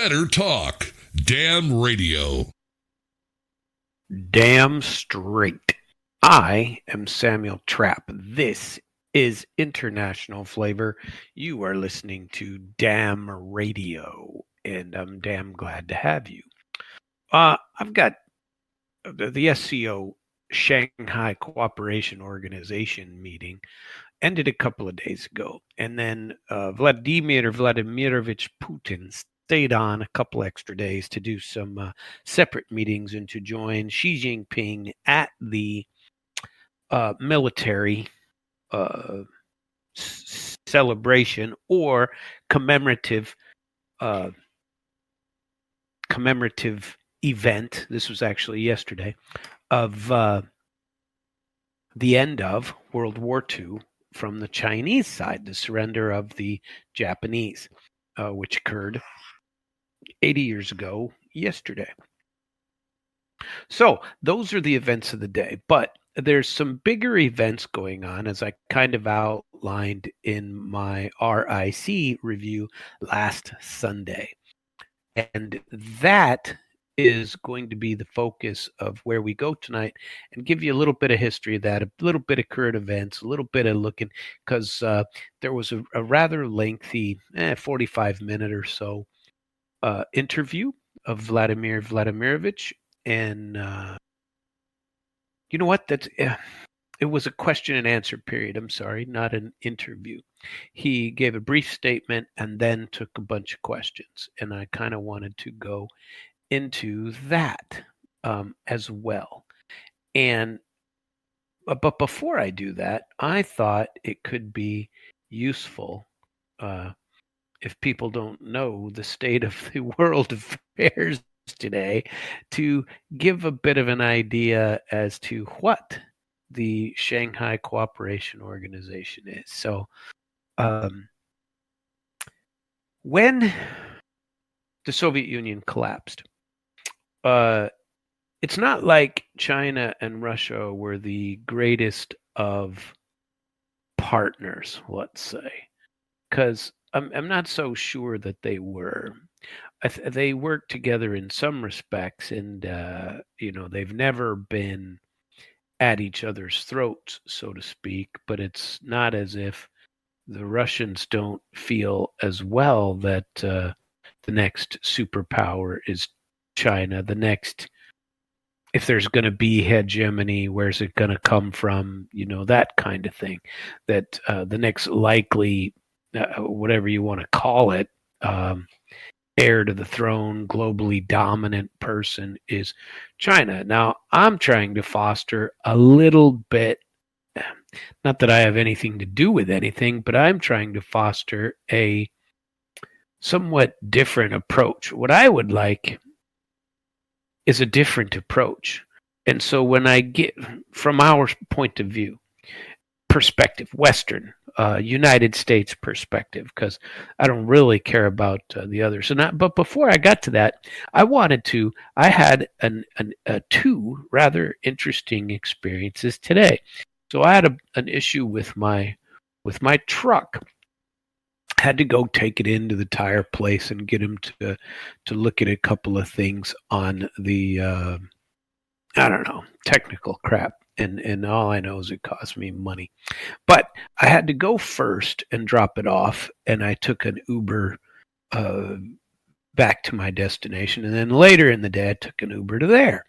Better talk. Damn radio. Damn straight. I am Samuel Trapp. This is International Flavor. You are listening to Damn Radio, and I'm damn glad to have you. I've got the SCO, Shanghai Cooperation Organization meeting ended a couple of days ago, and then Vladimir Vladimirovich Putin stayed on a couple extra days to do some separate meetings and to join Xi Jinping at the military celebration or commemorative event. This was actually yesterday of the end of World War II from the Chinese side, the surrender of the Japanese, which occurred 80 years ago yesterday. So those are the events of the day, but there's some bigger events going on, as I kind of outlined in my RIC review last Sunday. And that is going to be the focus of where we go tonight and give you a little bit of history of that, a little bit of current events, a little bit of looking, because there was a rather lengthy 45-minute or so interview of Vladimir Vladimirovich. And you know what? It was a question and answer period. I'm sorry, not an interview. He gave a brief statement and then took a bunch of questions. And I kind of wanted to go into that as well. And but before I do that, I thought it could be useful if people don't know the state of the world affairs today to give a bit of an idea as to what the Shanghai Cooperation Organization is. So when the Soviet Union collapsed, it's not like China and Russia were the greatest of partners, let's say, because I'm not so sure that they were. They work together in some respects, and they've never been at each other's throats, so to speak. But it's not as if the Russians don't feel as well that the next superpower is China. The next, if there's going to be hegemony, where's it going to come from? That kind of thing. That the next likely, whatever you want to call it, heir to the throne, globally dominant person is China. Now, I'm trying to foster a little bit, not that I have anything to do with anything, but I'm trying to foster a somewhat different approach. What I would like is a different approach. And so when I get, from our point of view, perspective, Western, United States perspective, because I don't really care about the others. But before I got to that, I had two rather interesting experiences today. So I had an issue with my truck. Had to go take it into the tire place and get him to look at a couple of things on the technical crap. And all I know is it cost me money. But I had to go first and drop it off, and I took an Uber back to my destination. And then later in the day, I took an Uber to there.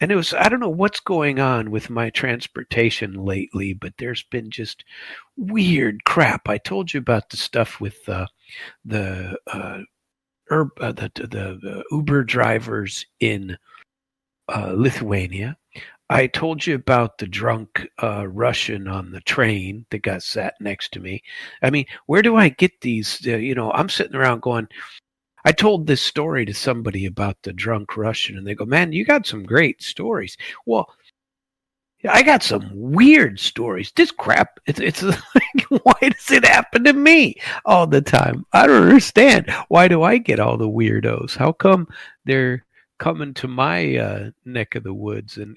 And I don't know what's going on with my transportation lately, but there's been just weird crap. I told you about the stuff with the Uber drivers in Lithuania. I told you about the drunk Russian on the train that got sat next to me. I mean, where do I get these? I'm sitting around going, I told this story to somebody about the drunk Russian, and they go, man, you got some great stories. Well, I got some weird stories. This crap, it's like, why does it happen to me all the time? I don't understand. Why do I get all the weirdos? How come they're coming to my neck of the woods and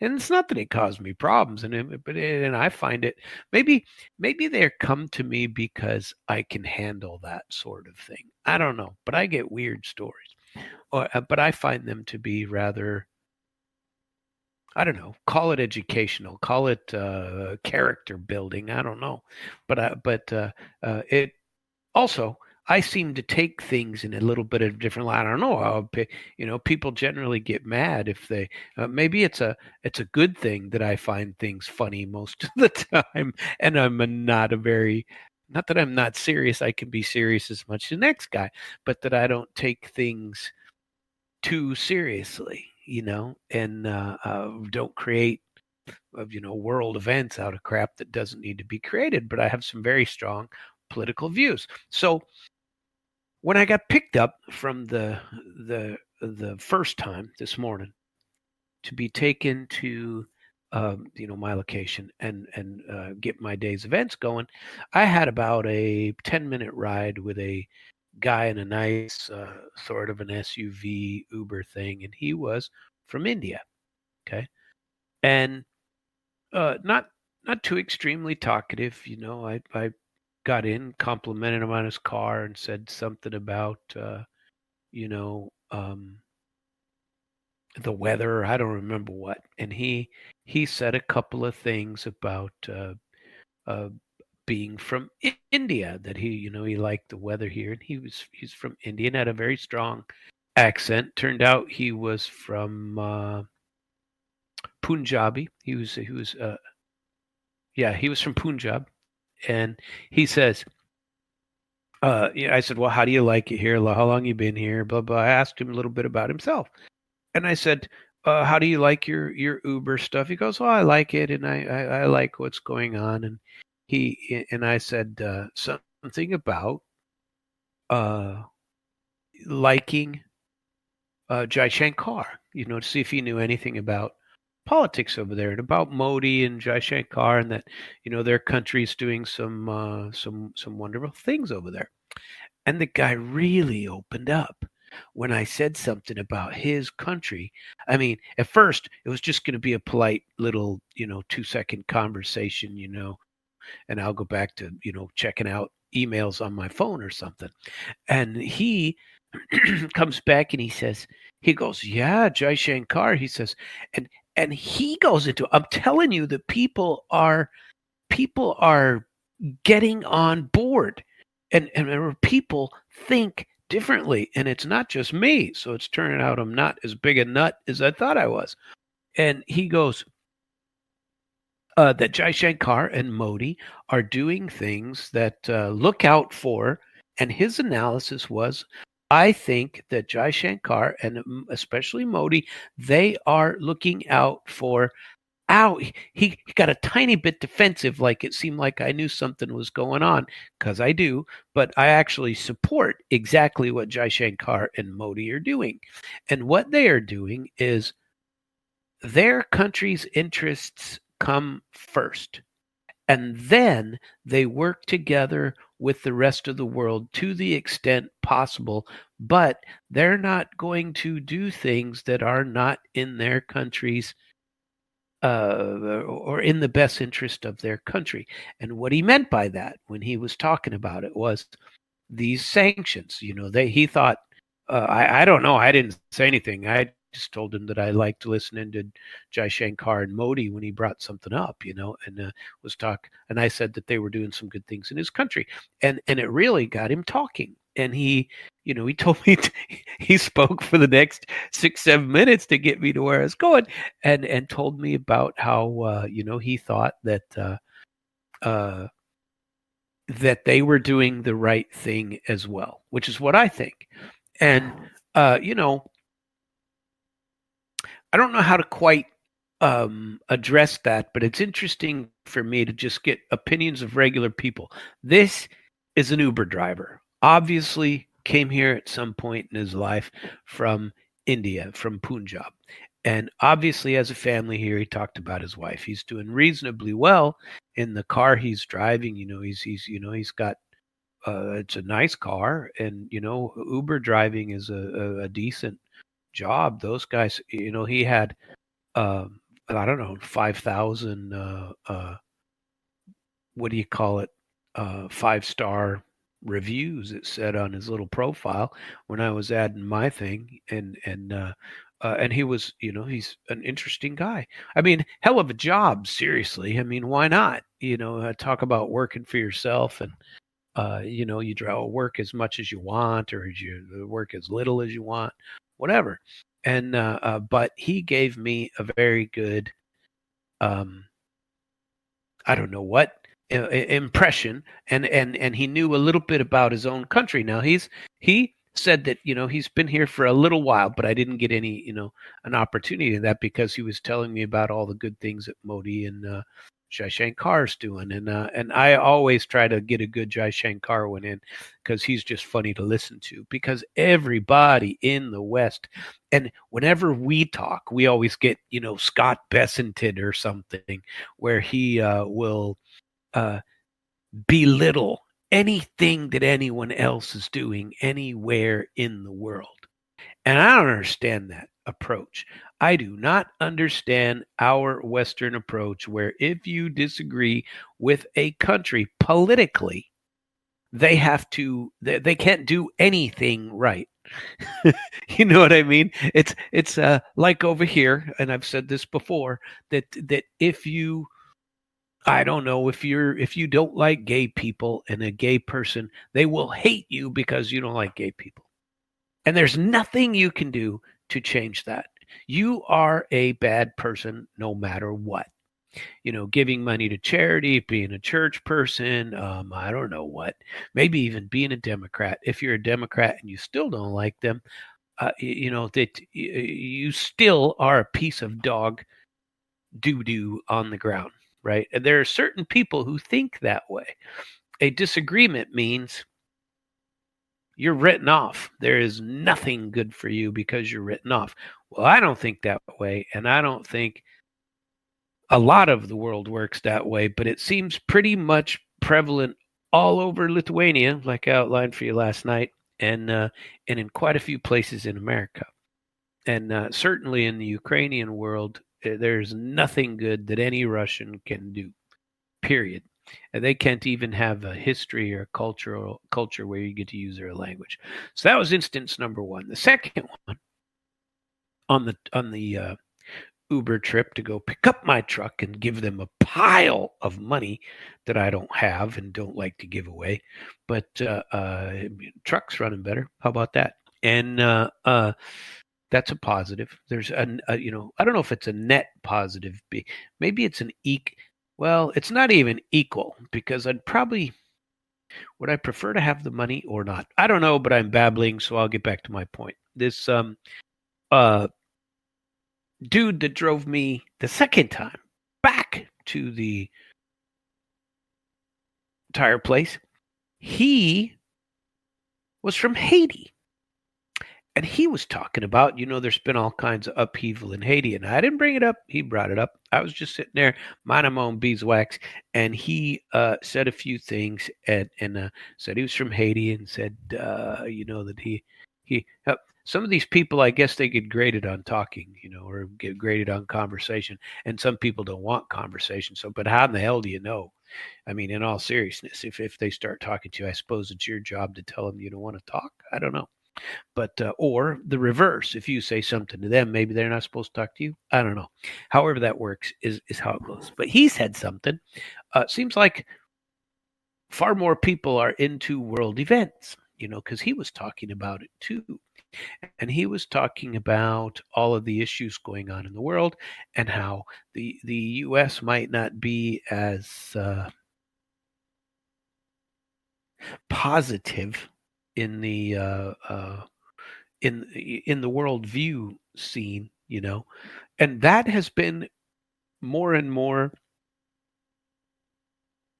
and it's not that it caused me problems, and I find it maybe they come to me because I can handle that sort of thing. I don't know, but I get weird stories, but I find them to be rather, I don't know, call it educational, call it character building. I don't know, it also, I seem to take things in a little bit of different light. I don't know how, people generally get mad if they. Maybe it's a good thing that I find things funny most of the time, and I'm not a very. Not that I'm not serious. I can be serious as much as the next guy, but that I don't take things too seriously, and don't create world events out of crap that doesn't need to be created. But I have some very strong political views. So when I got picked up from the first time this morning to be taken to my location and get my day's events going, I had about a 10-minute ride with a guy in a nice sort of an SUV Uber thing, and he was from India. Okay, and not too extremely talkative. I got in, complimented him on his car, and said something about you know um, the weather. I don't remember what, and he said a couple of things about uh, being from India, that he liked the weather here, and he's from India and had a very strong accent. Turned out he was from Punjabi. He was from Punjab, and he says, I said, well, how do you like it here? How long you been here? Blah blah. I asked him a little bit about himself, and I said, how do you like your Uber stuff? He goes, well, I like it, and I like what's going on. And I said something about uh, liking Jai Shankar, to see if he knew anything about politics over there and about Modi and Jai Shankar, and that their country's doing some wonderful things over there. And the guy really opened up when I said something about his country. I mean, at first it was just going to be a polite little 2-second conversation, and I'll go back to checking out emails on my phone or something. And he comes back and he goes, yeah, Jai Shankar. He says, and he goes into, I'm telling you that people are getting on board, and people think differently, and it's not just me. So it's turning out I'm not as big a nut as I thought I was. And he goes, that Jai Shankar and Modi are doing things that look out for. And his analysis was, I think that Jai Shankar and especially Modi, they are looking out for. Ow, he got a tiny bit defensive, like it seemed like I knew something was going on, because I do, but I actually support exactly what Jai Shankar and Modi are doing. And what they are doing is their country's interests come first. And then they work together with the rest of the world to the extent possible, but they're not going to do things that are not in their country's or in the best interest of their country. And what he meant by that when he was talking about it was these sanctions. He thought, I don't know, I didn't say anything. I just told him that I liked listening to Jai Shankar and Modi when he brought something up, and and I said that they were doing some good things in his country, and it really got him talking. And he told me he spoke for the next 6-7 minutes to get me to where I was going, and told me about how he thought uh, that they were doing the right thing as well, which is what I think. And I don't know how to quite address that, but it's interesting for me to just get opinions of regular people. This is an Uber driver. Obviously, came here at some point in his life from India, from Punjab. And obviously, has a family here. He talked about his wife. He's doing reasonably well in the car he's driving. He's got it's a nice car, and Uber driving is a decent job. Those guys, he had I don't know, 5,000, what do you call it? 5-star reviews, it said on his little profile when I was adding my thing. And he was, he's an interesting guy. I mean, hell of a job, seriously. I mean, why not? Talk about working for yourself, and you draw work as much as you want, or you work as little as you want, whatever. And but he gave me a very good, um, I don't know what, impression, and he knew a little bit about his own country. Now he said that he's been here for a little while, but I didn't get any an opportunity in that because he was telling me about all the good things that Modi and Jai Shankar is doing, and I always try to get a good Jai Shankar one in because he's just funny to listen to, because everybody in the West, and whenever we talk, we always get Scott Bessington or something where he will belittle anything that anyone else is doing anywhere in the world. And I don't understand that approach. I do not understand our Western approach where if you disagree with a country politically, they can't do anything right. You know what I mean? It's like over here, and I've said this before, that if you, I don't know, if you don't like gay people and a gay person, they will hate you because you don't like gay people. And there's nothing you can do to change that. You are a bad person no matter what. Giving money to charity, being a church person, I don't know what, maybe even being a Democrat. If you're a Democrat and you still don't like them, that you still are a piece of dog doo-doo on the ground, right? And there are certain people who think that way. A disagreement means you're written off. There is nothing good for you because you're written off. Well, I don't think that way, and I don't think a lot of the world works that way, but it seems pretty much prevalent all over Lithuania, like I outlined for you last night, and in quite a few places in America. And certainly in the Ukrainian world, there's nothing good that any Russian can do, period. And they can't even have a history or culture where you get to use their language. So that was instance number one. The second one, on the Uber trip to go pick up my truck and give them a pile of money that I don't have and don't like to give away, but truck's running better. How about that? And that's a positive. There's I don't know if it's a net positive. Maybe it's an well, it's not even equal, because would I prefer to have the money or not? I don't know, but I'm babbling, so I'll get back to my point. This dude that drove me the second time back to the tire place, he was from Haiti. And he was talking about, there's been all kinds of upheaval in Haiti. And I didn't bring it up. He brought it up. I was just sitting there, minding my own beeswax. And he said a few things, and said he was from Haiti, and said, that he some of these people, I guess they get graded on talking, or get graded on conversation. And some people don't want conversation. So, but how in the hell do you know? I mean, in all seriousness, if they start talking to you, I suppose it's your job to tell them you don't want to talk. I don't know. But or the reverse, if you say something to them, maybe they're not supposed to talk to you. I don't know. However that works is how it goes. But he said something. Seems like far more people are into world events, because he was talking about it too. And he was talking about all of the issues going on in the world, and how the U.S. might not be as positive in the in the worldview scene, and that has been more and more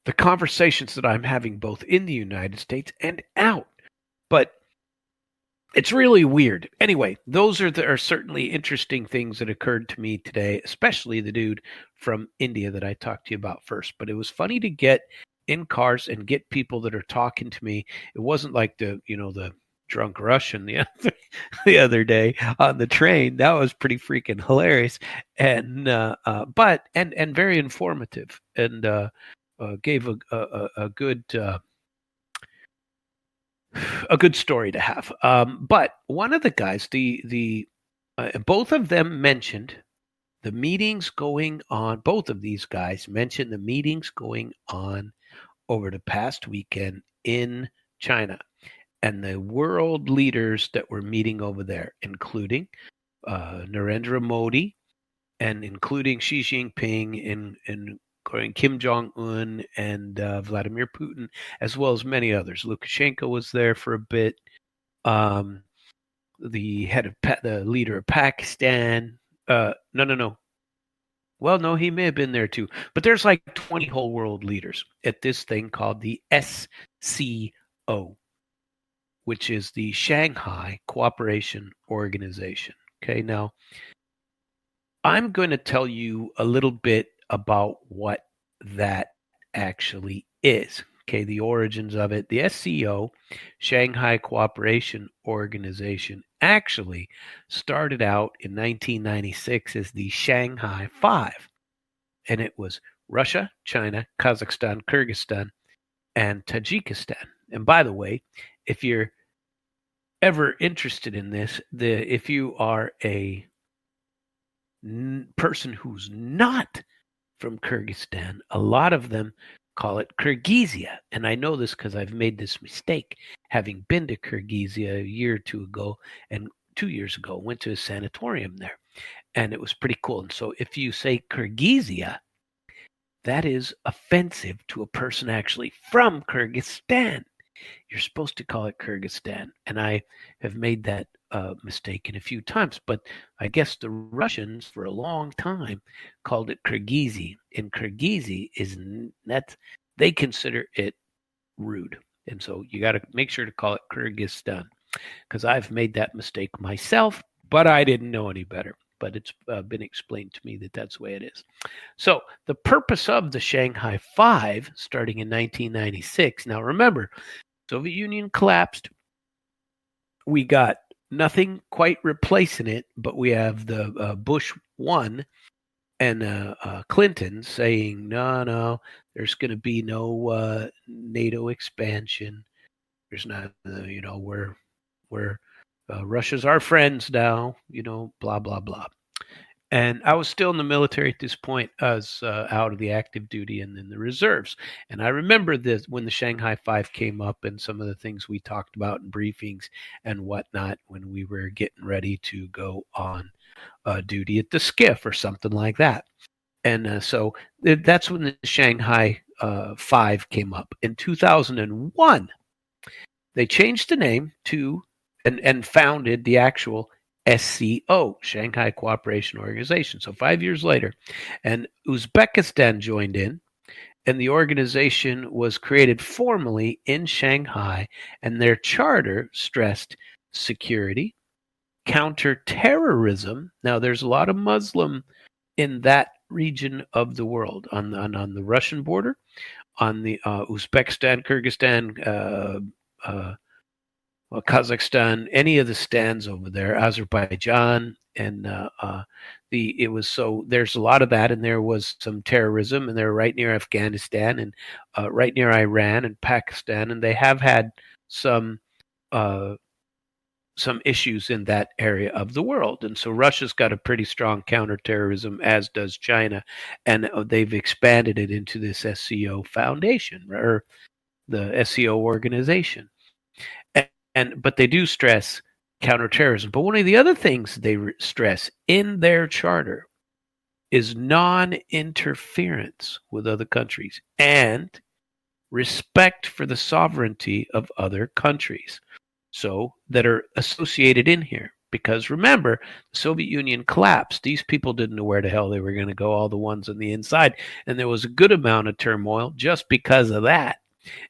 the conversations that I'm having both in the United States and out. But it's really weird. Anyway, those are certainly interesting things that occurred to me today, especially the dude from India that I talked to you about first. But it was funny to get in cars and get people that are talking to me. It wasn't like the drunk Russian the other day on the train. That was pretty freaking hilarious, and very informative, and gave a good story to have. But one of the guys, both of them mentioned the meetings going on. Both of these guys mentioned the meetings going on over the past weekend in China, and the world leaders that were meeting over there, including Narendra Modi, and including Xi Jinping, and Kim Jong-un, and Vladimir Putin, as well as many others. Lukashenko was there for a bit. The leader of Pakistan. No. Well, no, he may have been there too. But there's like 20 whole world leaders at this thing called the SCO, which is the Shanghai Cooperation Organization. Okay, now I'm going to tell you a little bit about what that actually is. Okay, the origins of it. The SCO, Shanghai Cooperation Organization, actually started out in 1996 as the Shanghai Five. And it was Russia, China, Kazakhstan, Kyrgyzstan, and Tajikistan. And by the way, if you're ever interested in this, if you are a person who's not from Kyrgyzstan, a lot of them call it Kyrgyzia. And I know this because I've made this mistake, having been to Kyrgyzia a year or two ago, and 2 years ago, went to a sanatorium there. And it was pretty cool. And so if you say Kyrgyzia, that is offensive to a person actually from Kyrgyzstan. You're supposed to call it Kyrgyzstan. And I have made that mistake a few times. But I guess the Russians, for a long time, called it Kyrgyzstan. And Kyrgyzstan they consider it rude. And so you got to make sure to call it Kyrgyzstan, because I've made that mistake myself, but I didn't know any better. But it's been explained to me that that's the way it is. So the purpose of the Shanghai Five, starting in 1996. Now remember, Soviet Union collapsed. We got nothing quite replacing it, but we have the Bush 1 and Clinton saying, no, there's going to be no NATO expansion. There's not, we're Russia's our friends now, blah, blah, blah. And I was still in the military at this point. I was out of the active duty and in the reserves. And I remember this when the Shanghai Five came up and some of the things we talked about in briefings and whatnot when we were getting ready to go on duty at the SCIF or something like that. And so that's when the Shanghai Five came up. In 2001, they changed the name to and founded the actual SCO, Shanghai Cooperation Organization. So 5 years later, and Uzbekistan joined in, and the organization was created formally in Shanghai, and their charter stressed security, counterterrorism. Now, there's a lot of Muslim in that region of the world, on the Russian border, on the Uzbekistan, Kyrgyzstan, Kazakhstan, any of the stands over there, Azerbaijan, and there's a lot of that, and there was some terrorism, and they're right near Afghanistan and right near Iran and Pakistan, and they have had some issues in that area of the world. And so Russia's got a pretty strong counterterrorism, as does China, and they've expanded it into this SCO foundation, or the SCO organization. But they do stress counterterrorism. But one of the other things they stress in their charter is non-interference with other countries and respect for the sovereignty of other countries, so that are associated in here. Because remember, the Soviet Union collapsed. These people didn't know where the hell they were going to go, all the ones on the inside. And there was a good amount of turmoil just because of that.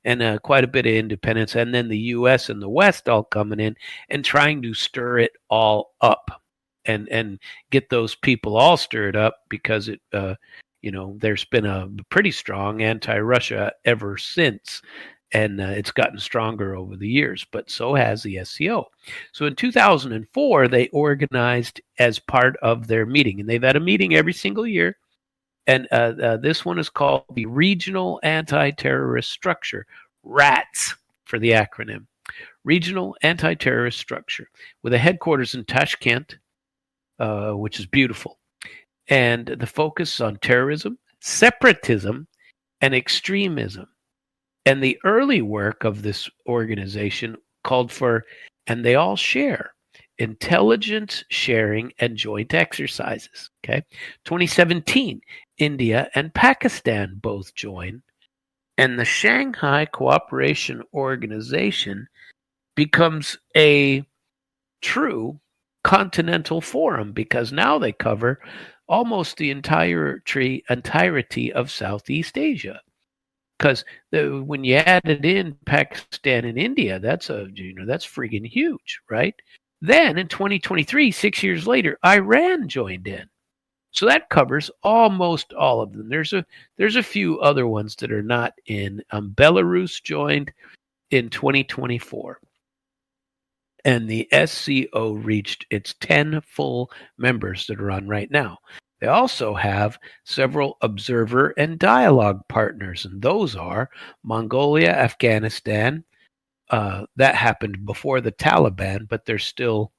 And quite a bit of independence, and then the U.S. and the West all coming in and trying to stir it all up, and get those people all stirred up, because there's been a pretty strong anti-Russia ever since, and it's gotten stronger over the years, but so has the SCO. So in 2004, they organized as part of their meeting, and they've had a meeting every single year. And this one is called the Regional Anti-Terrorist Structure, RATS for the acronym. Regional Anti-Terrorist Structure, with a headquarters in Tashkent, which is beautiful. And the focus on terrorism, separatism, and extremism. And the early work of this organization called for, and they all share, intelligence sharing and joint exercises. Okay. 2017, India and Pakistan both join. And the Shanghai Cooperation Organization becomes a true continental forum because now they cover almost the entirety of Southeast Asia. Because when you added in Pakistan and India, that's freaking huge, right? Then in 2023, 6 years later, Iran joined in, so that covers almost all of them. There's a few other ones that are not in. Belarus joined in 2024. And the SCO reached its 10 full members that are on right now. They also have several observer and dialogue partners, and those are Mongolia, Afghanistan. That happened before the Taliban, but they're still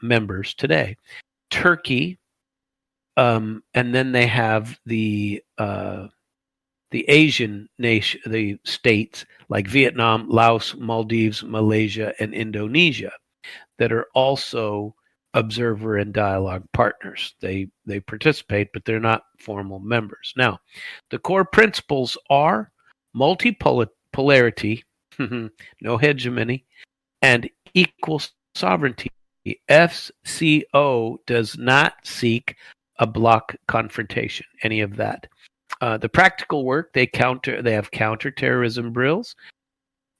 members today. Turkey, and then they have the Asian nation, the states like Vietnam, Laos, Maldives, Malaysia, and Indonesia that are also observer and dialogue partners. They participate, but they're not formal members. Now, the core principles are multipolarity, no hegemony, and equal sovereignty. SCO does not seek a bloc confrontation, any of that. The practical work, they have counterterrorism drills,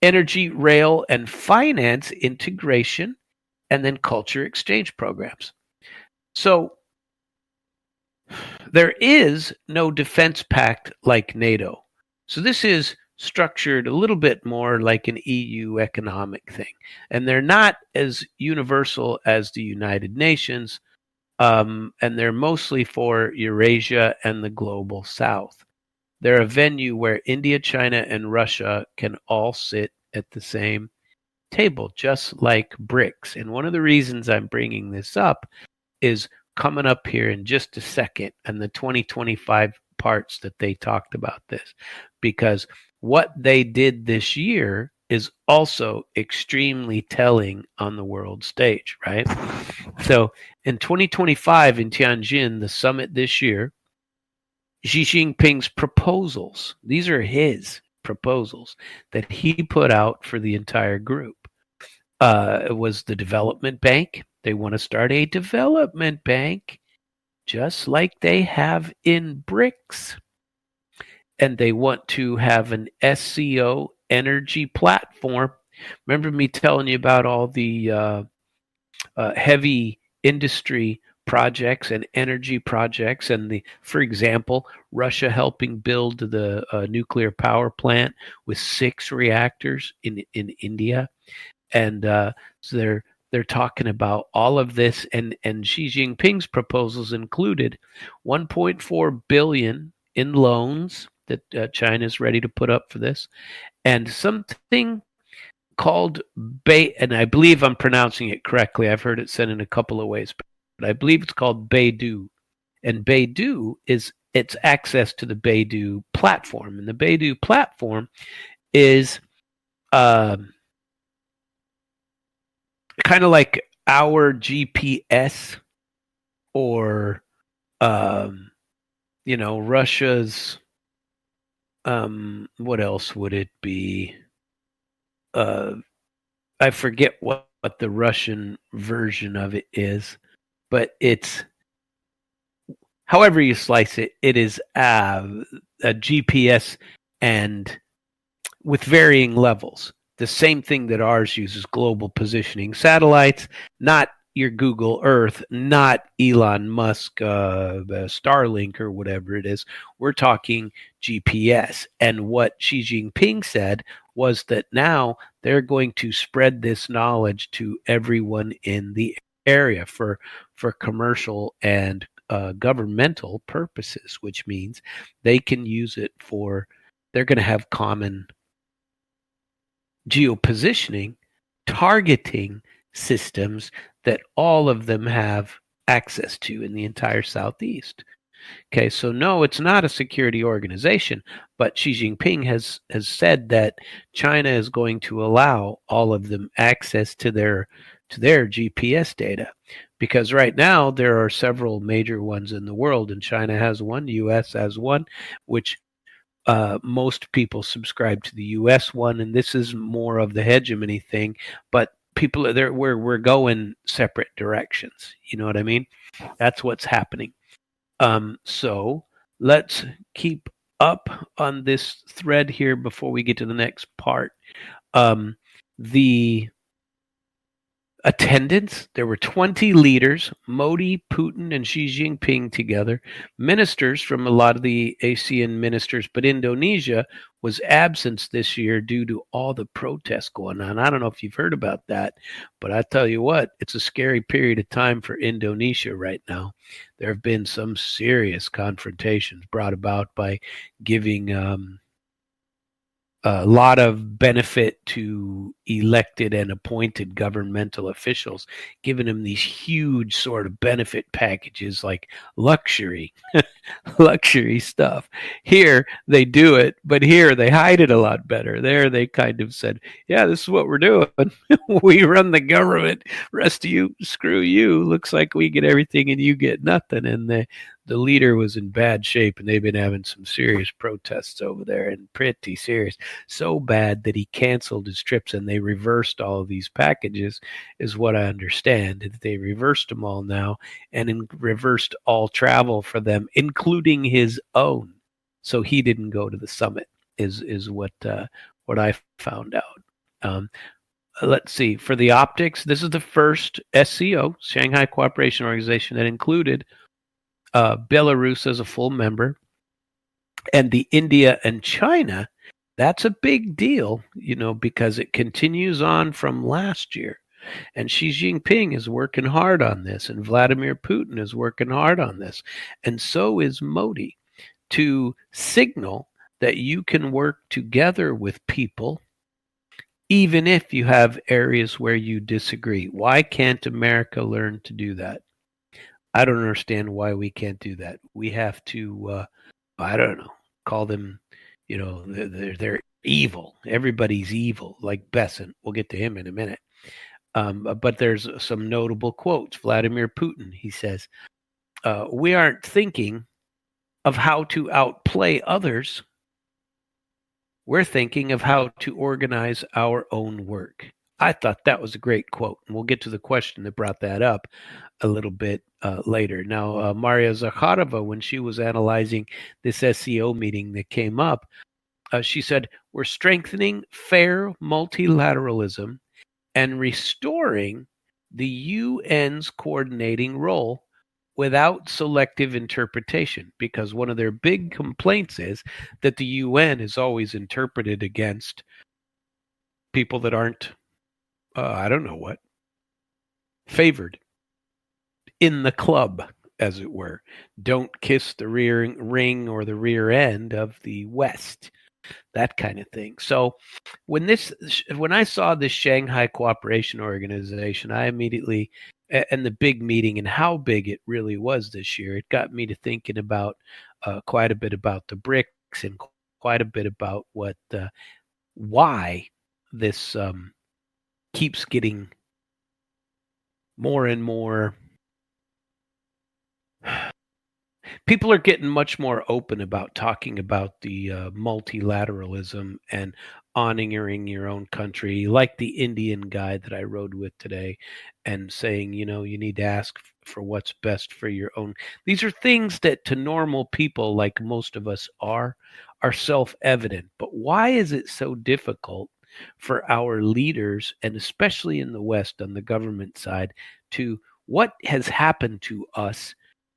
energy, rail, and finance integration, and then culture exchange programs. So there is no defense pact like NATO. So this is structured a little bit more like an EU economic thing. And they're not as universal as the United Nations, and they're mostly for Eurasia and the global south. They're a venue where India, China, and Russia can all sit at the same table, just like BRICS. And one of the reasons I'm bringing this up is coming up here in just a second, and the 2025 parts that they talked about this, because what they did this year is also extremely telling on the world stage, right? So in 2025 in Tianjin, the summit this year, Xi Jinping's proposals, these are his proposals that he put out for the entire group. It was the development bank. They want to start a development bank just like they have in BRICS. And they want to have an SCO energy platform. Remember me telling you about all the heavy industry projects and energy projects, and for example, Russia helping build the nuclear power plant with 6 reactors in India, and so they're talking about all of this, and Xi Jinping's proposals included 1.4 billion in loans that China is ready to put up for this, and something called and I believe I'm pronouncing it correctly. I've heard it said in a couple of ways, but I believe it's called BeiDou. And BeiDou it's access to the BeiDou platform. And the BeiDou platform is kind of like our GPS or, Russia's, what else would it be? I forget what the Russian version of it is, but it's, however you slice it, it is a GPS and with varying levels. The same thing that ours uses, global positioning satellites, not your Google Earth, not Elon Musk, Starlink or whatever it is. We're talking GPS. And what Xi Jinping said was that now they're going to spread this knowledge to everyone in the area for commercial and governmental purposes, which means they can use it for, they're going to have common geopositioning, targeting systems that all of them have access to in the entire Southeast. Okay, so no, it's not a security organization, but Xi Jinping has said that China is going to allow all of them access to their GPS data, because right now there are several major ones in the world, and China has one, the U.S. has one, which most people subscribe to the U.S. one, and this is more of the hegemony thing. But people are there. We're going separate directions. You know what I mean? That's what's happening. So let's keep up on this thread here before we get to the next part. The attendance, there were 20 leaders, Modi, Putin, and Xi Jinping together, ministers from a lot of the ASEAN ministers, but Indonesia was absent this year due to all the protests going on. I don't know if you've heard about that, but I tell you what, it's a scary period of time for Indonesia right now. There have been some serious confrontations brought about by giving a lot of benefit to elected and appointed governmental officials, giving them these huge sort of benefit packages like luxury stuff. Here they do it, but here they hide it a lot better. There they kind of said, yeah, this is what we're doing. We run the government. Rest of you, screw you. Looks like we get everything and you get nothing. And the leader was in bad shape, and they've been having some serious protests over there, and pretty serious. So bad that he canceled his trips, and they reversed all of these packages, is what I understand. They reversed them all now, and reversed all travel for them, including his own. So he didn't go to the summit, is what I found out. Let's see. For the optics, this is the first SCO, Shanghai Cooperation Organization, that included Belarus as a full member, and the India and China. That's a big deal, because it continues on from last year. And Xi Jinping is working hard on this, and Vladimir Putin is working hard on this. And so is Modi, to signal that you can work together with people even if you have areas where you disagree. Why can't America learn to do that? I don't understand why we can't do that. We have to, I don't know, call them, they're evil. Everybody's evil, like Besant. We'll get to him in a minute. But there's some notable quotes. Vladimir Putin, he says, we aren't thinking of how to outplay others. We're thinking of how to organize our own work. I thought that was a great quote, and we'll get to the question that brought that up a little bit later. Now, Maria Zakharova, when she was analyzing this SCO meeting that came up, she said, we're strengthening fair multilateralism and restoring the UN's coordinating role without selective interpretation, because one of their big complaints is that the UN is always interpreted against people that aren't, I don't know what, favored in the club, as it were. Don't kiss the rear ring or the rear end of the West, that kind of thing. So when I saw this Shanghai Cooperation Organization, I immediately, and the big meeting and how big it really was this year, it got me to thinking about quite a bit about the BRICS, and quite a bit about why this keeps getting more and more. People are getting much more open about talking about the multilateralism and honoring your own country, like the Indian guy that I rode with today, and saying, you need to ask for what's best for your own. These are things that to normal people, like most of us are self-evident. But why is it so difficult for our leaders, and especially in the West on the government side, to what has happened to us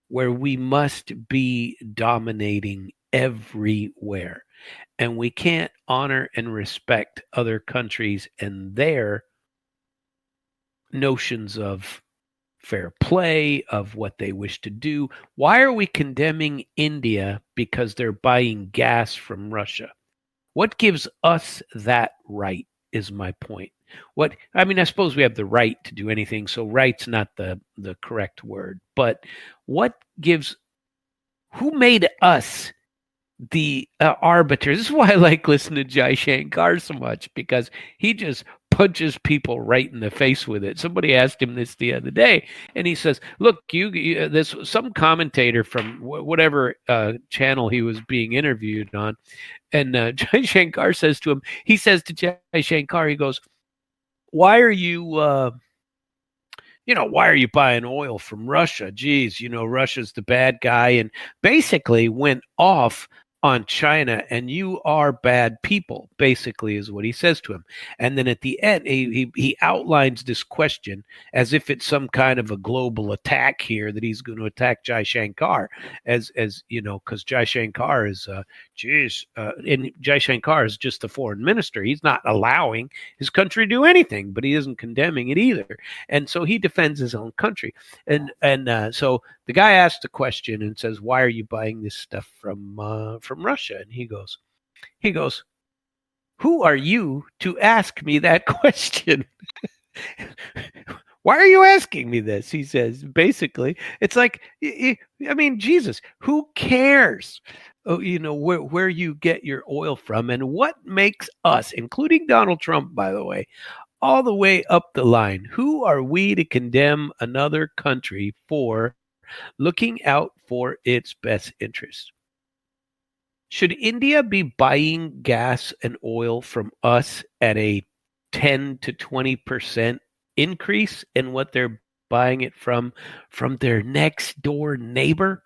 where we must be dominating everywhere. And we can't honor and respect other countries and their notions of fair play, of what they wish to do. Why are we condemning India because they're buying gas from Russia? What gives us that right is my point. I suppose we have the right to do anything, so right's not the correct word. But who made us the arbiter? This is why I like listening to Jai Shankar so much, because he just punches people right in the face with it. Somebody asked him this the other day, and he says, "Look, this some commentator from whatever channel he was being interviewed on, and Jai Shankar says to him, he says to Jai Shankar, he goes, why are you, why are you buying oil from Russia? Geez, Russia's the bad guy," and basically went off on China, and you are bad people, basically is what he says to him. And then at the end, he outlines this question as if it's some kind of a global attack here, that he's going to attack Jai Shankar, as because Jai Shankar is, and Jai Shankar is just the foreign minister. He's not allowing his country to do anything, but he isn't condemning it either. And so he defends his own country. And so the guy asks the question and says, "Why are you buying this stuff from Russia?" And he goes, "Who are you to ask me that question?" "Why are you asking me this?" he says. Basically, it's like, Jesus, who cares? Where you get your oil from, and what makes us, including Donald Trump, by the way, all the way up the line. Who are we to condemn another country for looking out for its best interests? Should India be buying gas and oil from us at a 10 to 20% increase in what they're buying it from their next door neighbor?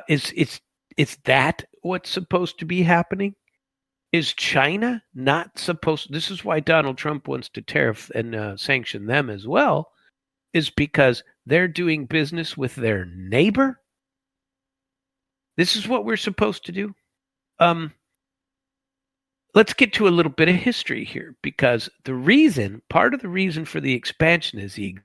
Is that what's supposed to be happening? Is China not supposed? This is why Donald Trump wants to tariff and sanction them as well, is because they're doing business with their neighbor. This is what we're supposed to do. Let's get to a little bit of history here, because part of the reason for the expansion is the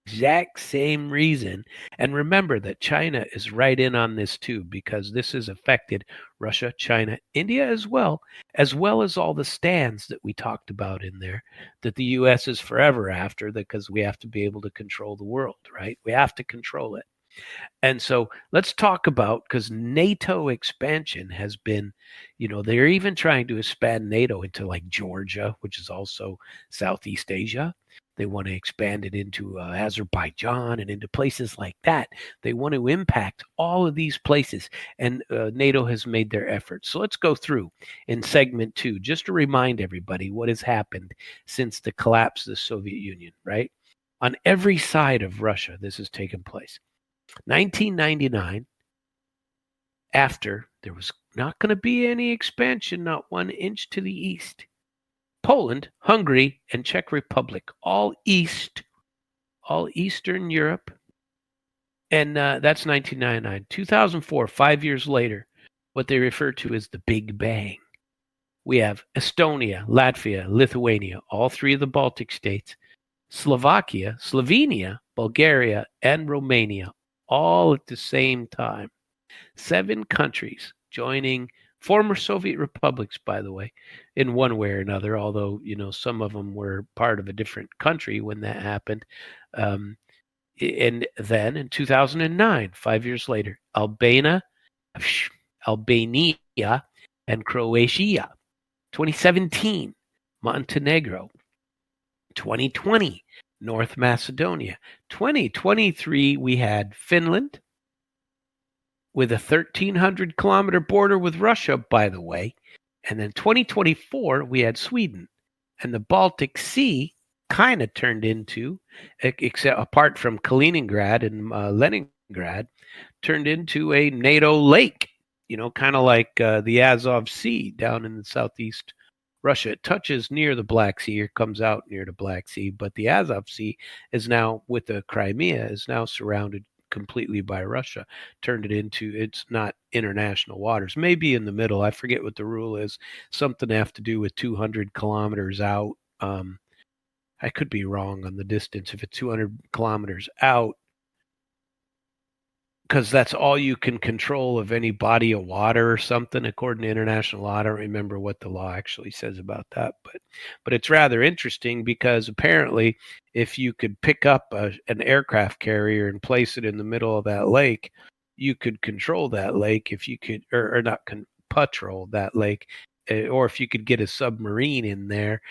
exact same reason. And remember that China is right in on this too, because this has affected Russia, China, India as well as all the stands that we talked about in there, that the U.S. is forever after, because we have to be able to control the world, right? We have to control it. And so let's talk about, because NATO expansion has been, they're even trying to expand NATO into like Georgia, which is also Southeast Asia. They want to expand it into Azerbaijan and into places like that. They want to impact all of these places, and NATO has made their efforts. So let's go through in segment 2, just to remind everybody what has happened since the collapse of the Soviet Union, right? On every side of Russia, this has taken place. 1999, after there was not going to be any expansion, not 1 inch to the east. Poland, Hungary, and Czech Republic, all Eastern Europe. And that's 1999. 2004, 5 years later, what they refer to as the Big Bang. We have Estonia, Latvia, Lithuania, all 3 of the Baltic states, Slovakia, Slovenia, Bulgaria, and Romania, all at the same time. 7 countries joining, former Soviet republics, by the way, in one way or another, although, some of them were part of a different country when that happened. And then in 2009, 5 years later, Albania, and Croatia. 2017, Montenegro. 2020, North Macedonia. 2023, we had Finland, with a 1,300-kilometer border with Russia, by the way. And then 2024, we had Sweden. And the Baltic Sea kind of turned into, except apart from Kaliningrad and Leningrad, turned into a NATO lake, kind of like the Azov Sea down in the southeast Russia. It touches near the Black Sea, or comes out near the Black Sea, but the Azov Sea is now, with the Crimea, is now surrounded completely by Russia. Turned it into, it's not international waters. Maybe in the middle. I forget what the rule is. Something to have to do with 200 kilometers out. I could be wrong on the distance. If it's 200 kilometers out, because that's all you can control of any body of water or something, according to international law. I don't remember what the law actually says about that, but it's rather interesting, because apparently if you could pick up an aircraft carrier and place it in the middle of that lake, you could control that lake. If you could, or not patrol that lake, or if you could get a submarine in there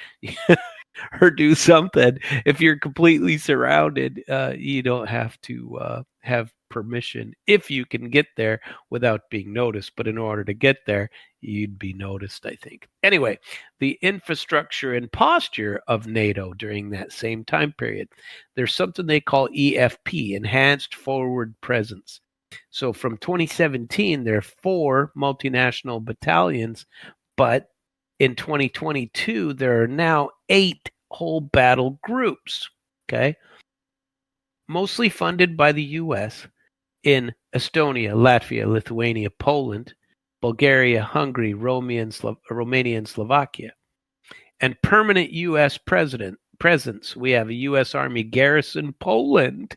or do something. If you're completely surrounded, you don't have to have permission if you can get there without being noticed. But in order to get there, you'd be noticed, I think. Anyway, the infrastructure and posture of NATO during that same time period, there's something they call EFP, Enhanced Forward Presence. So from 2017, there are 4 multinational battalions, but in 2022, there are now 8 whole battle groups, okay? Mostly funded by the U.S. in Estonia, Latvia, Lithuania, Poland, Bulgaria, Hungary, Romania, and Slovakia. And permanent U.S. presence. We have a U.S. Army garrison Poland,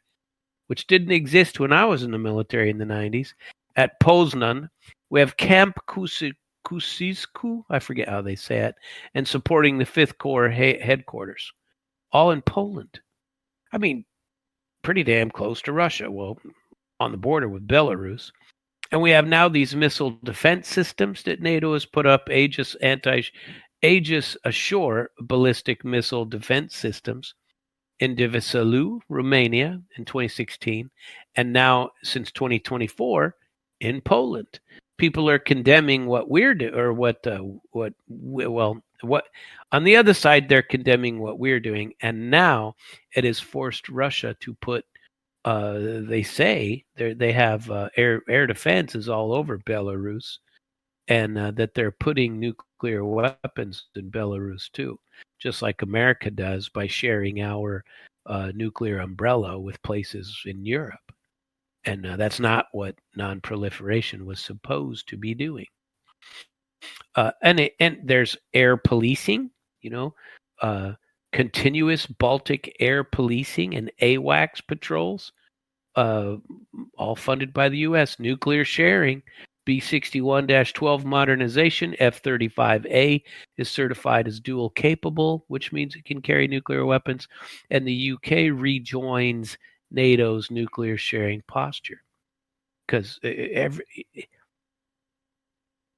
which didn't exist when I was in the military in the 90s. At Poznan, we have Camp Kusisku, I forget how they say it, and supporting the 5th Corps headquarters, all in Poland. I mean, pretty damn close to Russia. Well, on the border with Belarus. And we have now these missile defense systems that NATO has put up, Aegis Ashore ballistic missile defense systems in Divisalu, Romania in 2016, and now since 2024 in Poland. People are condemning what we're doing, or what on the other side, they're condemning what we're doing, and now it has forced Russia to put, they say they have air defenses all over Belarus, and that they're putting nuclear weapons in Belarus too, just like America does by sharing our nuclear umbrella with places in Europe. And that's not what non-proliferation was supposed to be doing. And there's air policing, continuous Baltic air policing and AWACS patrols, all funded by the U.S. Nuclear sharing, B-61-12 modernization, F-35A is certified as dual capable, which means it can carry nuclear weapons, and the UK rejoins NATO's nuclear sharing posture, because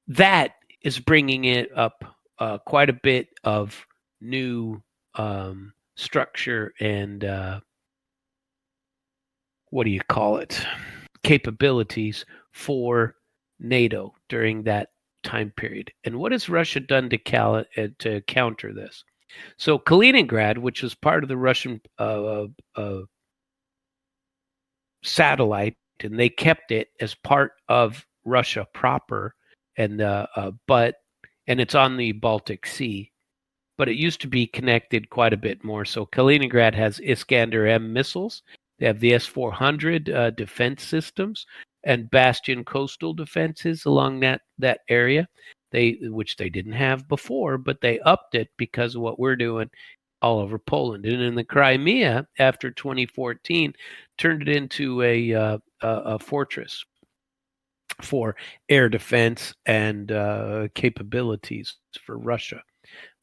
that is bringing it up quite a bit of new structure and capabilities for NATO during that time period. And what has Russia done to counter this? So Kaliningrad, which was part of the Russian satellite, and they kept it as part of Russia proper, and it's on the Baltic Sea, but it used to be connected quite a bit more. So Kaliningrad has Iskander-M missiles. They have the S-400 defense systems and Bastion coastal defenses along that area, which they didn't have before, but they upped it because of what we're doing all over Poland. And in the Crimea, after 2014, turned it into a fortress for air defense and capabilities for Russia,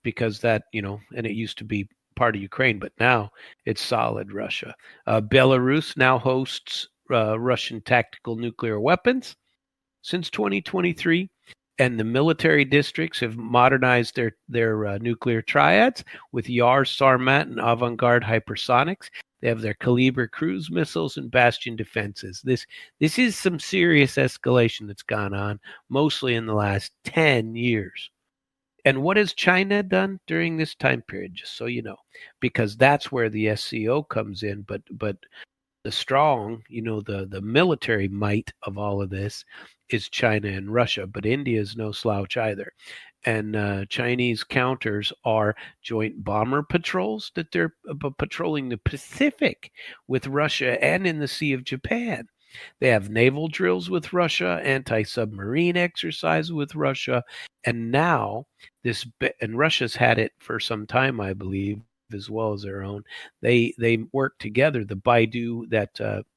because that, and it used to be part of Ukraine, but now it's solid Russia. Belarus now hosts Russian tactical nuclear weapons since 2023, and the military districts have modernized their nuclear triads with Yar, Sarmat, and Avangard hypersonics. They have their Kaliber cruise missiles and Bastion defenses. This is some serious escalation that's gone on, mostly in the last 10 years. And what has China done during this time period, just so you know? Because that's where the SCO comes in. But the strong, the military might of all of this is China and Russia, but India is no slouch either. And Chinese counters are joint bomber patrols that they're patrolling the Pacific with Russia and in the Sea of Japan. They have naval drills with Russia, anti-submarine exercise with Russia, and now and Russia's had it for some time, I believe, as well as their own. They work together. The BeiDou, that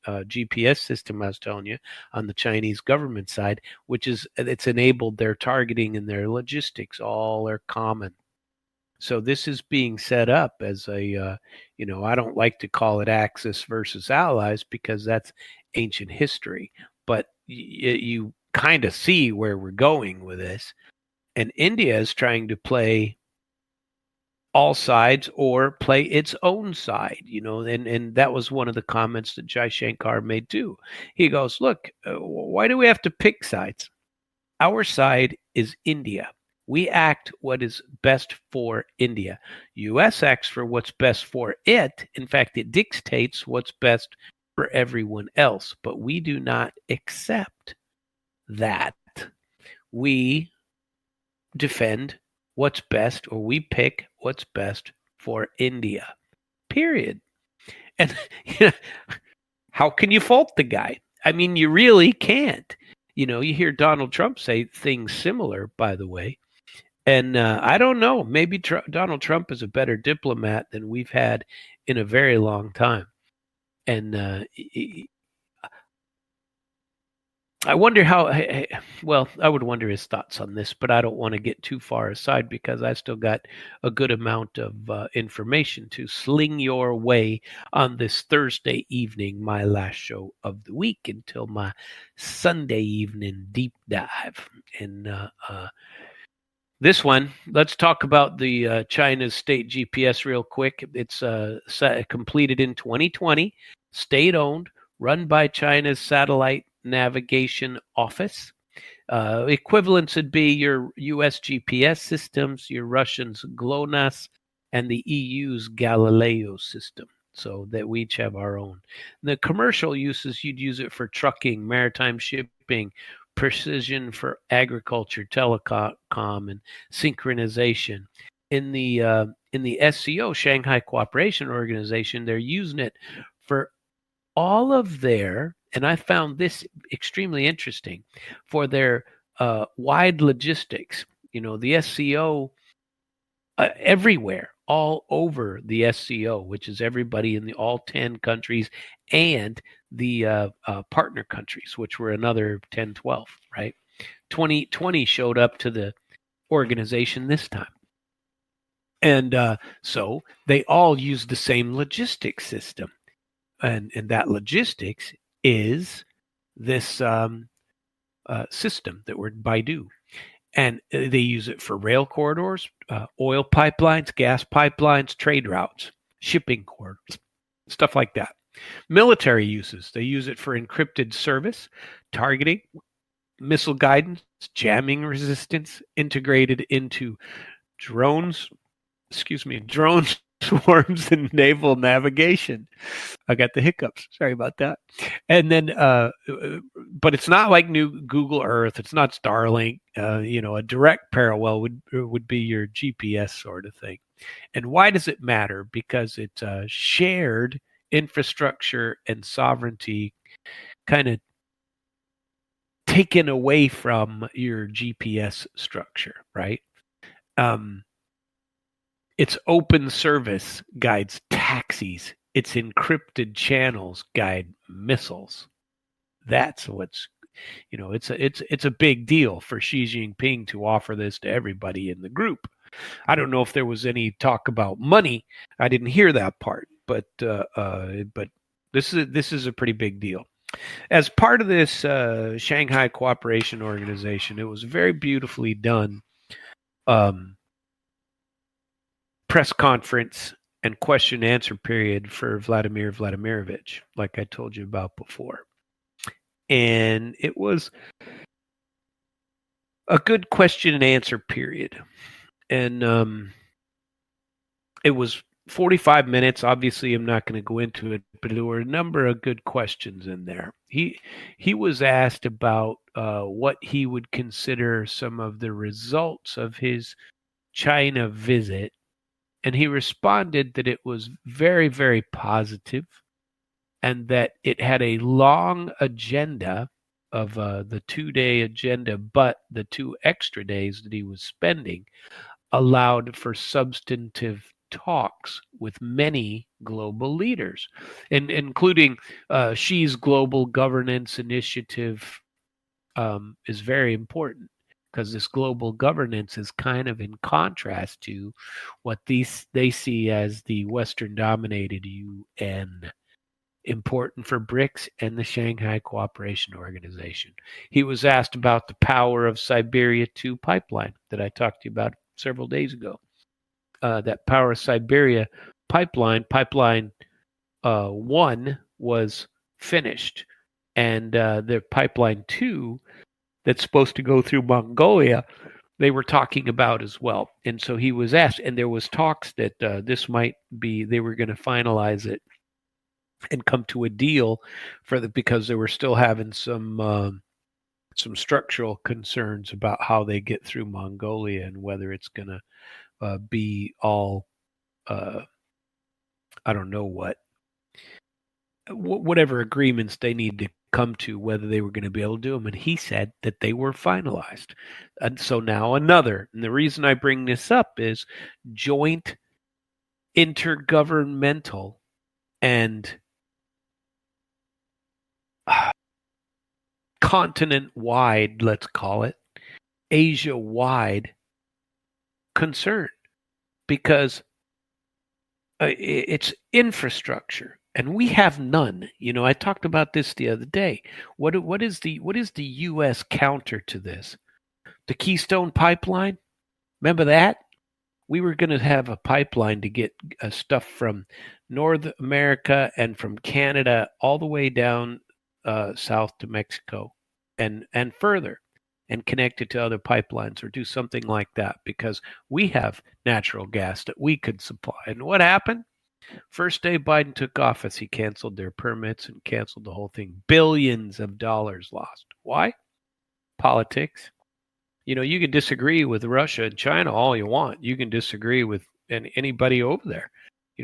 GPS system I was telling you, on the Chinese government side, it's enabled their targeting and their logistics. All are common. So this is being set up as I don't like to call it Axis versus Allies because that's ancient history, but you kind of see where we're going with this. And India is trying to play all sides or play its own side, and that was one of the comments that Jai Shankar made too. He goes, look, why do we have to pick sides? Our side is India. We act what is best for India. U.S. acts for what's best for it. In fact, it dictates what's best for everyone else, but we do not accept that. We defend what's best, or we pick what's best for India, period. And how can you fault the guy? I mean, you really can't. You hear Donald Trump say things similar, by the way. And I don't know, maybe Donald Trump is a better diplomat than we've had in a very long time. And I wonder I would wonder his thoughts on this, but I don't want to get too far aside because I still got a good amount of information to sling your way on this Thursday evening, my last show of the week, until my Sunday evening deep dive. And this one, let's talk about the China's state GPS real quick. It's completed in 2020, state-owned, run by China's Satellite Navigation Office. Equivalents would be your U.S. GPS systems, your Russians' GLONASS, and the EU's Galileo system. So that we each have our own. The commercial uses, you'd use it for trucking, maritime shipping, precision for agriculture, telecom, and synchronization. In the SCO, Shanghai Cooperation Organization, they're using it for all of their, and I found this extremely interesting, for their wide logistics. The SCO everywhere, all over the SCO, which is everybody in all 10 countries and the partner countries, which were another 10, 12, right? 20 showed up to the organization this time. And so they all use the same logistics system. And that logistics is this system that we're BeiDou. And they use it for rail corridors, oil pipelines, gas pipelines, trade routes, shipping corridors, stuff like that. Military uses, they use it for encrypted service, targeting, missile guidance, jamming resistance, integrated into drones, swarms, and naval navigation. I got the hiccups. Sorry about that. And then, but it's not like new Google Earth. It's not Starlink. A direct parallel would be your GPS sort of thing. And why does it matter? Because it's shared infrastructure and sovereignty, kind of taken away from your GPS structure, right? Its open service guides taxis. Its encrypted channels guide missiles. That's what's, it's a big deal for Xi Jinping to offer this to everybody in the group. I don't know if there was any talk about money. I didn't hear that part, but this is a pretty big deal. As part of this Shanghai Cooperation Organization, it was very beautifully done. Press conference and question and answer period for Vladimir Vladimirovich, like I told you about before. And it was a good question and answer period. And it was 45 minutes. Obviously, I'm not going to go into it, but there were a number of good questions in there. He was asked about what he would consider some of the results of his China visit, and he responded that it was very, very positive, and that it had a long agenda of the 2-day agenda, but the 2 extra days that he was spending allowed for substantive talks with many global leaders, and including Xi's global governance initiative is very important, because this global governance is kind of in contrast to what they see as the Western dominated UN, important for BRICS and the Shanghai Cooperation Organization. He was asked about the power of Siberia 2 pipeline that I talked to you about several days ago. That power of Siberia pipeline 1 was finished, and the pipeline 2 that's supposed to go through Mongolia, they were talking about as well. And so he was asked, and there was talks that this might be, they were going to finalize it and come to a deal because they were still having some structural concerns about how they get through Mongolia and whether it's going to be all I don't know whatever agreements they need to come to, whether they were going to be able to do them. And he said that they were finalized. And so now and the reason I bring this up is joint intergovernmental and continent-wide, let's call it, Asia-wide concern, because it's infrastructure, and we have none. I talked about this the other day. What is the U.S. counter to this? The Keystone Pipeline. Remember that? We were going to have a pipeline to get stuff from North America and from Canada all the way down south to Mexico and further, and connect it to other pipelines, or do something like that, because we have natural gas that we could supply. And what happened? First day Biden took office, he canceled their permits and canceled the whole thing. Billions of dollars lost. Why? Politics. You can disagree with Russia and China all you want. You can disagree with anybody over there,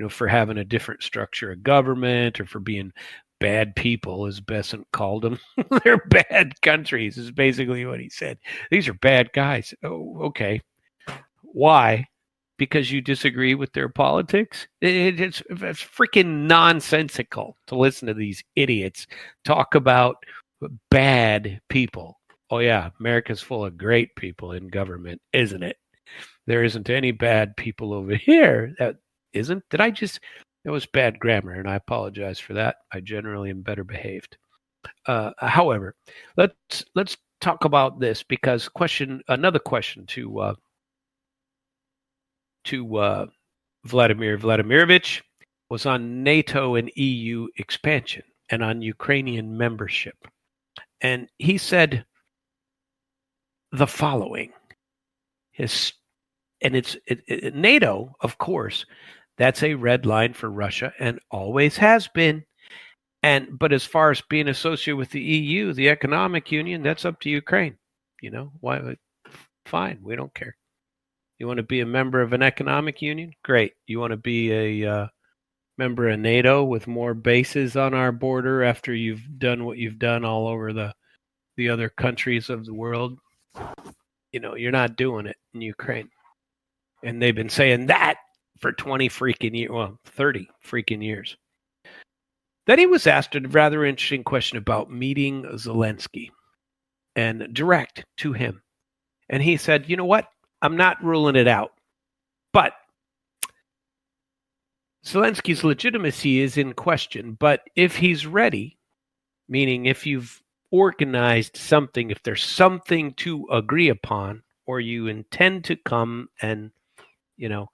for having a different structure of government, or for being bad people, as Besant called them. They're bad countries, is basically what he said. These are bad guys. Oh, okay. Why? Because you disagree with their politics? It's freaking nonsensical to listen to these idiots talk about bad people. Oh, yeah, America's full of great people in government, isn't it? There isn't any bad people over here. That isn't. That was bad grammar, and I apologize for that. I generally am better behaved. However, let's talk about this, because another question to Vladimir Vladimirovich was on NATO and EU expansion and on Ukrainian membership. And he said the following. NATO, of course, that's a red line for Russia and always has been. But as far as being associated with the EU, the economic union, that's up to Ukraine. Why? Fine, we don't care. You want to be a member of an economic union? Great. You want to be a member of NATO with more bases on our border after you've done what you've done all over the other countries of the world? You're not doing it in Ukraine. And they've been saying that for 20 freaking years, 30 freaking years. Then he was asked a rather interesting question about meeting Zelensky, and direct to him. And he said, you know what? I'm not ruling it out. But Zelensky's legitimacy is in question. But if he's ready, meaning if you've organized something, if there's something to agree upon, or you intend to come and,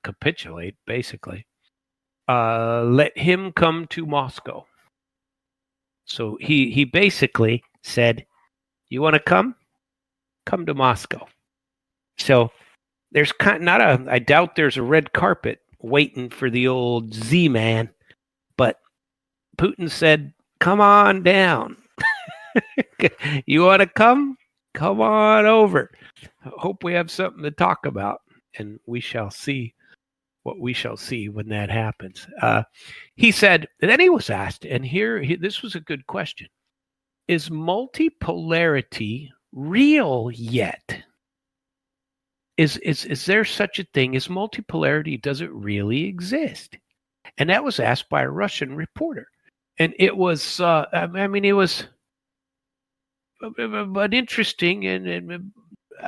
capitulate, basically, let him come to Moscow. So he basically said, you want to come? Come to Moscow. So there's I doubt there's a red carpet waiting for the old Z-man. But Putin said, come on down. You want to come? Come on over. Hope we have something to talk about. And we shall see what we shall see when that happens. He said, and then he was asked, and this was a good question. Is multipolarity real yet? Is there such a thing? Is multipolarity, does it really exist? And that was asked by a Russian reporter. And it was, it was but interesting and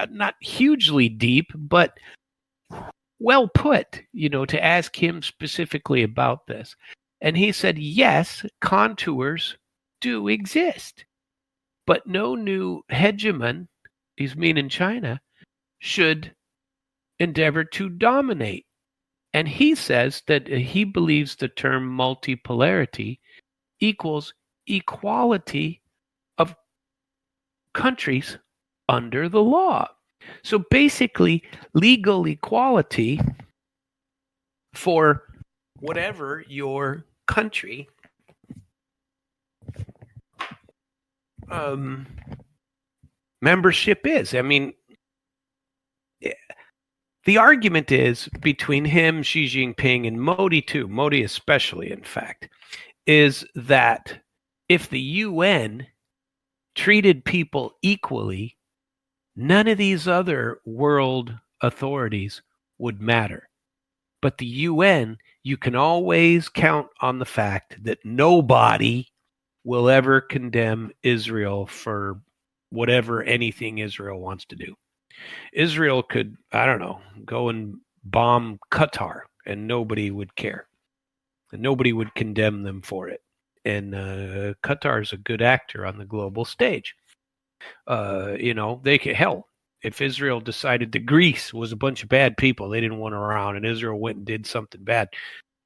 not hugely deep, but well put, to ask him specifically about this. And he said, yes, contours do exist, but no new hegemon, he's meaning China, should endeavor to dominate. And he says that he believes the term multipolarity equals equality of countries under the law. So basically, legal equality for whatever your country membership is. I mean, the argument is between him, Xi Jinping, and Modi too, Modi especially, in fact, is that if the UN treated people equally, none of these other world authorities would matter. But the UN, you can always count on the fact that nobody will ever condemn Israel for whatever anything Israel wants to do. Israel could, I don't know, go and bomb Qatar and nobody would care. And nobody would condemn them for it. And Qatar is a good actor on the global stage. They could, hell, if Israel decided that Greece was a bunch of bad people they didn't want around and Israel went and did something bad,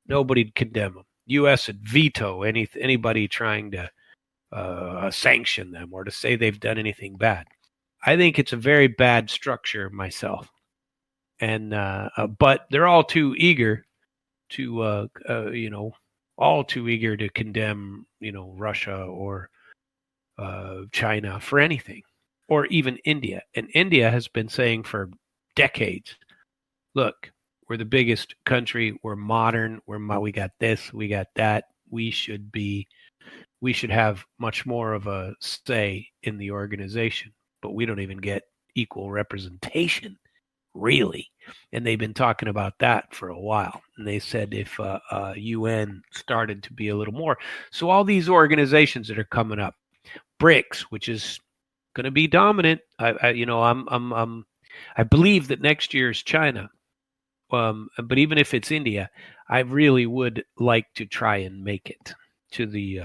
nobody'd condemn them. U.S. would veto anybody trying to sanction them or to say they've done anything bad. I think it's a very bad structure myself. And but they're all too eager to, all too eager to condemn, Russia or China for anything, or even India. And India has been saying for decades, look, we're the biggest country, we're modern, we got this, we got that, we should have much more of a say in the organization, but we don't even get equal representation, really. And they've been talking about that for a while. And they said if UN started to be a little more. So all these organizations that are coming up, BRICS, which is going to be dominant. I believe that next year is China. But even if it's India, I really would like to try and make it to the.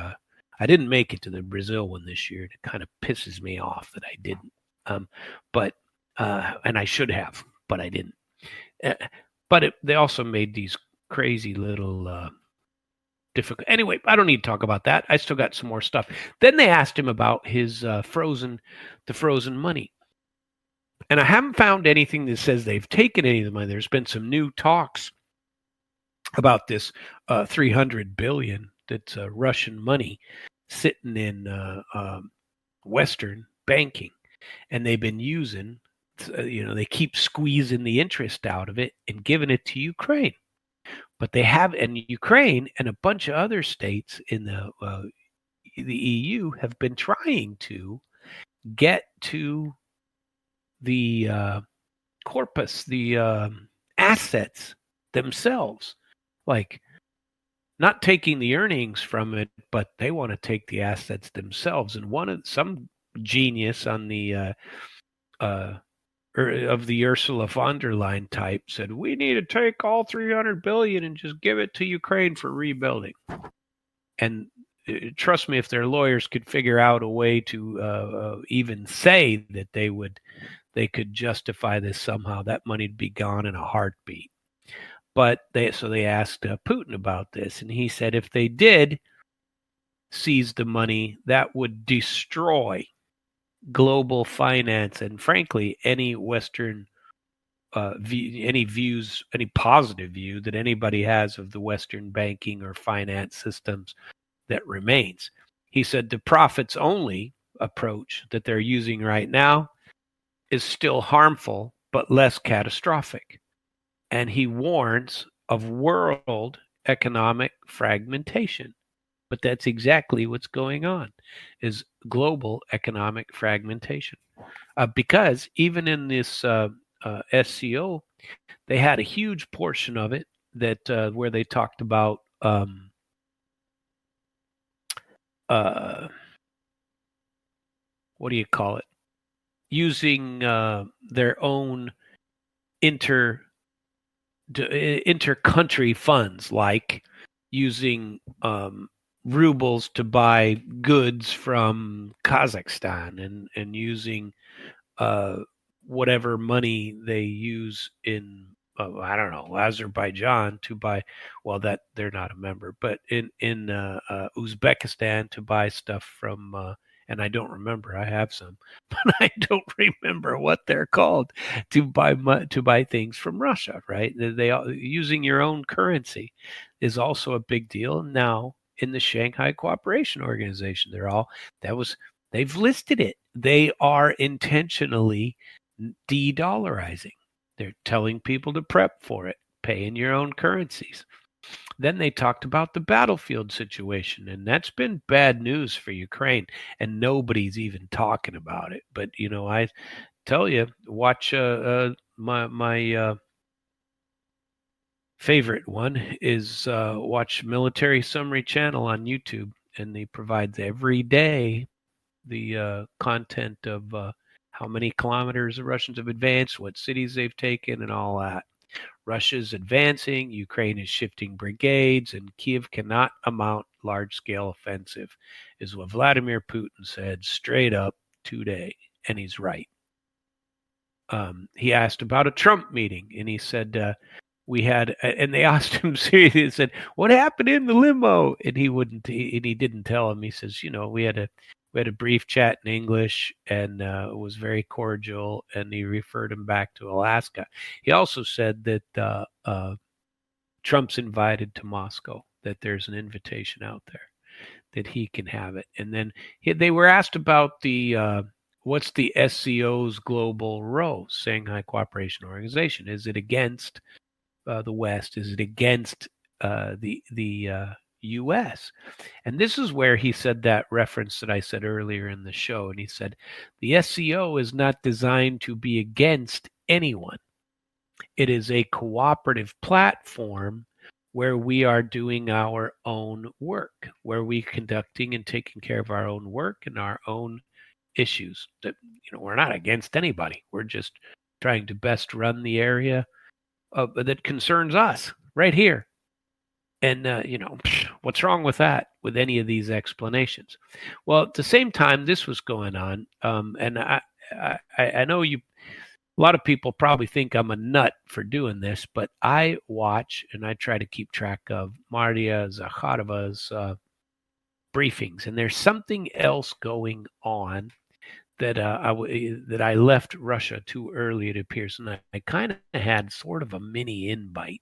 I didn't make it to the Brazil one this year. It kind of pisses me off that I didn't. And I should have, but I didn't. They also made these crazy little difficult. Anyway, I don't need to talk about that. I still got some more stuff. Then they asked him about his frozen money. And I haven't found anything that says they've taken any of the money. There's been some new talks about this $300 billion that's Russian money sitting in Western banking. And they've been using, they keep squeezing the interest out of it and giving it to Ukraine. But they have, and Ukraine and a bunch of other states in the EU have been trying to get to the corpus, the assets themselves, like not taking the earnings from it, but they want to take the assets themselves. And some genius on the of the Ursula von der Leyen type said, we need to take all $300 billion and just give it to Ukraine for rebuilding. And trust me, if their lawyers could figure out a way to even say that they could justify this somehow, that money'd be gone in a heartbeat. But they asked Putin about this, and he said if they did seize the money, that would destroy global finance and, frankly, any Western any positive view that anybody has of the Western banking or finance systems that remains. He said the profits only approach that they're using right now is still harmful, but less catastrophic. And he warns of world economic fragmentation. But that's exactly what's going on, is global economic fragmentation. Because even in this SCO, they had a huge portion of it that where they talked about what do you call it? Using their own inter-country funds, like using rubles to buy goods from Kazakhstan and using whatever money they use in I don't know, Azerbaijan to buy. Well, that they're not a member, but in Uzbekistan to buy stuff from. And I don't remember. I have some, but I don't remember what they're called to buy things from Russia. Right? They using your own currency is also a big deal now in the Shanghai Cooperation Organization. They've listed it. They are intentionally de-dollarizing. They're telling people to prep for it, pay in your own currencies. Then they talked about the battlefield situation, and that's been bad news for Ukraine, and nobody's even talking about it. But I tell you, watch my favorite one is watch Military Summary Channel on YouTube, and they provide every day the content of how many kilometers the Russians have advanced, what cities they've taken, and all that. Russia's advancing, Ukraine is shifting brigades, and Kiev cannot mount large-scale offensive, is what Vladimir Putin said straight up today, and he's right. He asked about a Trump meeting, and he said, and they asked him seriously, he said, what happened in the limo? And he didn't tell him. He says, we had a brief chat in English, and it was very cordial, and he referred him back to Alaska. He also said that Trump's invited to Moscow, that there's an invitation out there, that he can have it. And then they were asked about what's the SCO's global role, Shanghai Cooperation Organization? Is it against the West? Is it against the U.S.? And this is where he said that reference that I said earlier in the show. And he said, the SCO is not designed to be against anyone. It is a cooperative platform where we are doing our own work, where we're conducting and taking care of our own work and our own issues. That we're not against anybody. We're just trying to best run the area that concerns us right here. And, what's wrong with that, with any of these explanations? Well, at the same time this was going on, and I know a lot of people probably think I'm a nut for doing this, but I watch and I try to keep track of Maria Zakharova's briefings. And there's something else going on that I left Russia too early, it appears. And I kind of had sort of a mini invite.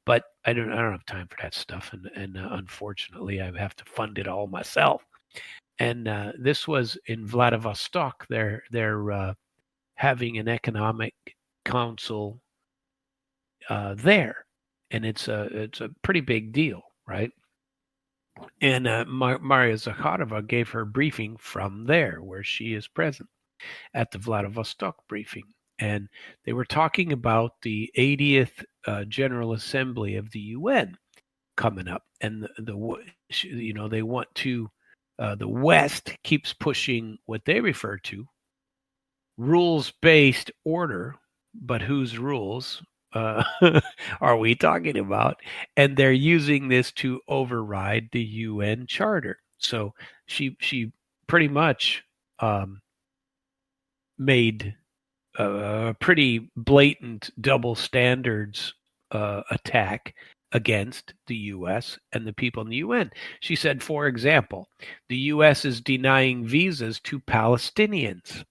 But I don't have time for that stuff, and unfortunately, I have to fund it all myself. And this was in Vladivostok. They're having an economic council there, and it's a pretty big deal, right? And Maria Zakharova gave her briefing from there, where she is present at the Vladivostok briefing. And they were talking about the 80th General Assembly of the UN coming up, and they want to. The West keeps pushing what they refer to rules-based order, but whose rules are we talking about? And they're using this to override the UN Charter. So she pretty much made a pretty blatant double standards attack against the U.S. and the people in the UN. She said, for example, the U.S. is denying visas to Palestinians,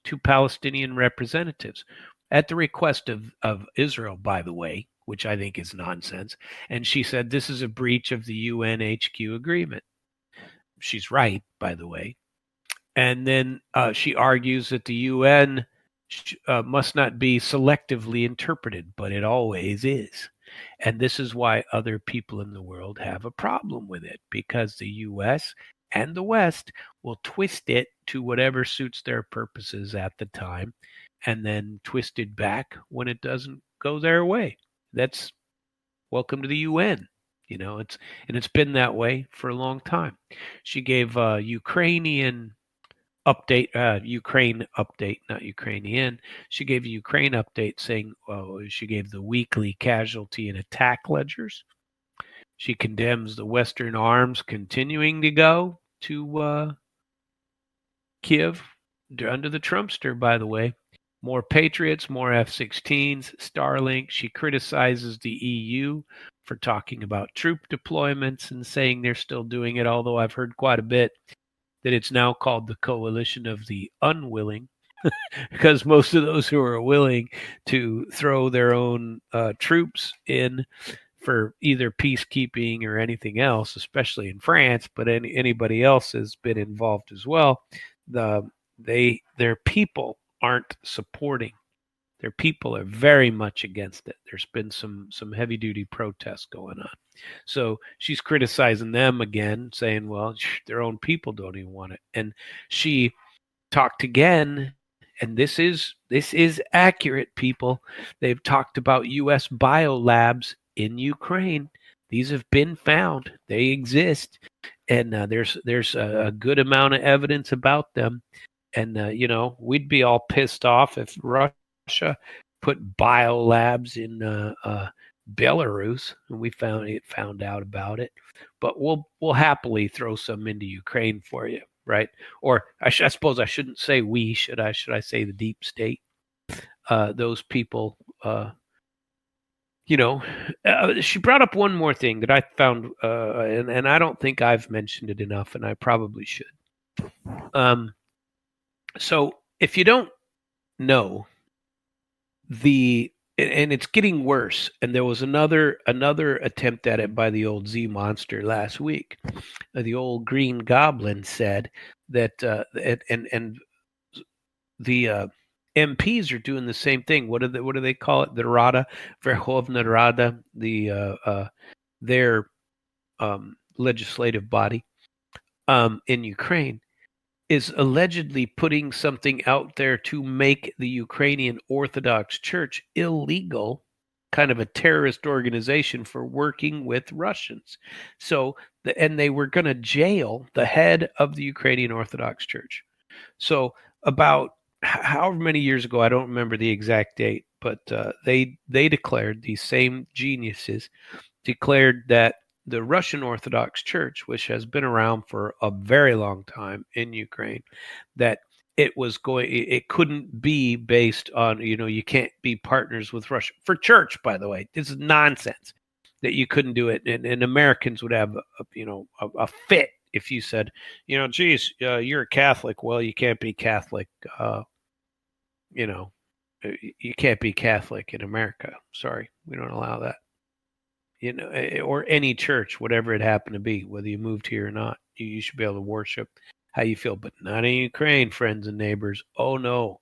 to Palestinian representatives. at the request of Israel, by the way, which I think is nonsense. And she said this is a breach of the UNHQ agreement. She's right, by the way. And then she argues that the UN must not be selectively interpreted, but it always is. And this is why other people in the world have a problem with it, because the US and the West will twist it to whatever suits their purposes at the time and then twist it back when it doesn't go their way. That's welcome to the UN. It's been that way for a long time. She gave Ukraine update, not Ukrainian. She gave a Ukraine update saying, she gave the weekly casualty and attack ledgers. She condemns the Western arms continuing to go to Kiev under the Trumpster, by the way. More Patriots, more F-16s, Starlink. She criticizes the EU for talking about troop deployments and saying they're still doing it, although I've heard quite a bit that it's now called the coalition of the unwilling, because most of those who are willing to throw their own troops in for either peacekeeping or anything else, especially in France, but anybody else has been involved as well. Their people aren't supporting. Their people are very much against it. There's been some heavy duty protests going on. So she's criticizing them again, saying, well, their own people don't even want it. And she talked again, and this is accurate, people. They've talked about U.S. biolabs in Ukraine. These have been found. They exist. And there's a good amount of evidence about them. And, we'd be all pissed off if Russia put biolabs in Belarus, and we found out about it. But we'll happily throw some into Ukraine for you, right? Or I suppose I shouldn't say we. Should I say the deep state? Those people. She brought up one more thing that I found, and I don't think I've mentioned it enough, and I probably should. So if you don't know, and it's getting worse, and there was another attempt at it by the old Z monster last week. The old Green Goblin said that, and the MPs are doing the same thing. What do they call it? The Rada, Verkhovna Rada, their legislative body in Ukraine, is allegedly putting something out there to make the Ukrainian Orthodox Church illegal, kind of a terrorist organization for working with Russians. So, and they were going to jail the head of the Ukrainian Orthodox Church. So about however many years ago, I don't remember the exact date, but they declared, these same geniuses declared, that the Russian Orthodox Church, which has been around for a very long time in Ukraine, that it couldn't be based on, you can't be partners with Russia for church, by the way. This is nonsense that you couldn't do it. And Americans would have a fit if you said, geez, you're a Catholic. Well, you can't be Catholic. You can't be Catholic in America. Sorry, we don't allow that. Or any church, whatever it happened to be, whether you moved here or not, you should be able to worship how you feel, but not in Ukraine, friends and neighbors. Oh no.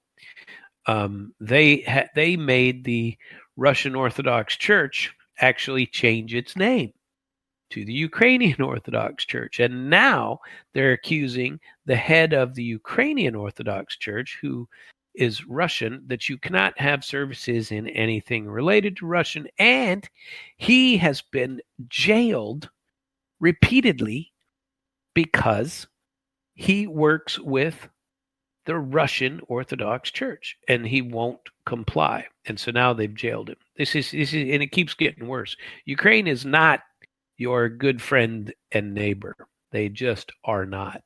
They made the Russian Orthodox Church actually change its name to the Ukrainian Orthodox Church. And now they're accusing the head of the Ukrainian Orthodox Church, who is Russian, that you cannot have services in anything related to Russian. And he has been jailed repeatedly because he works with the Russian Orthodox Church and he won't comply. And so now they've jailed him. This is, and it keeps getting worse. Ukraine is not your good friend and neighbor. They just are not.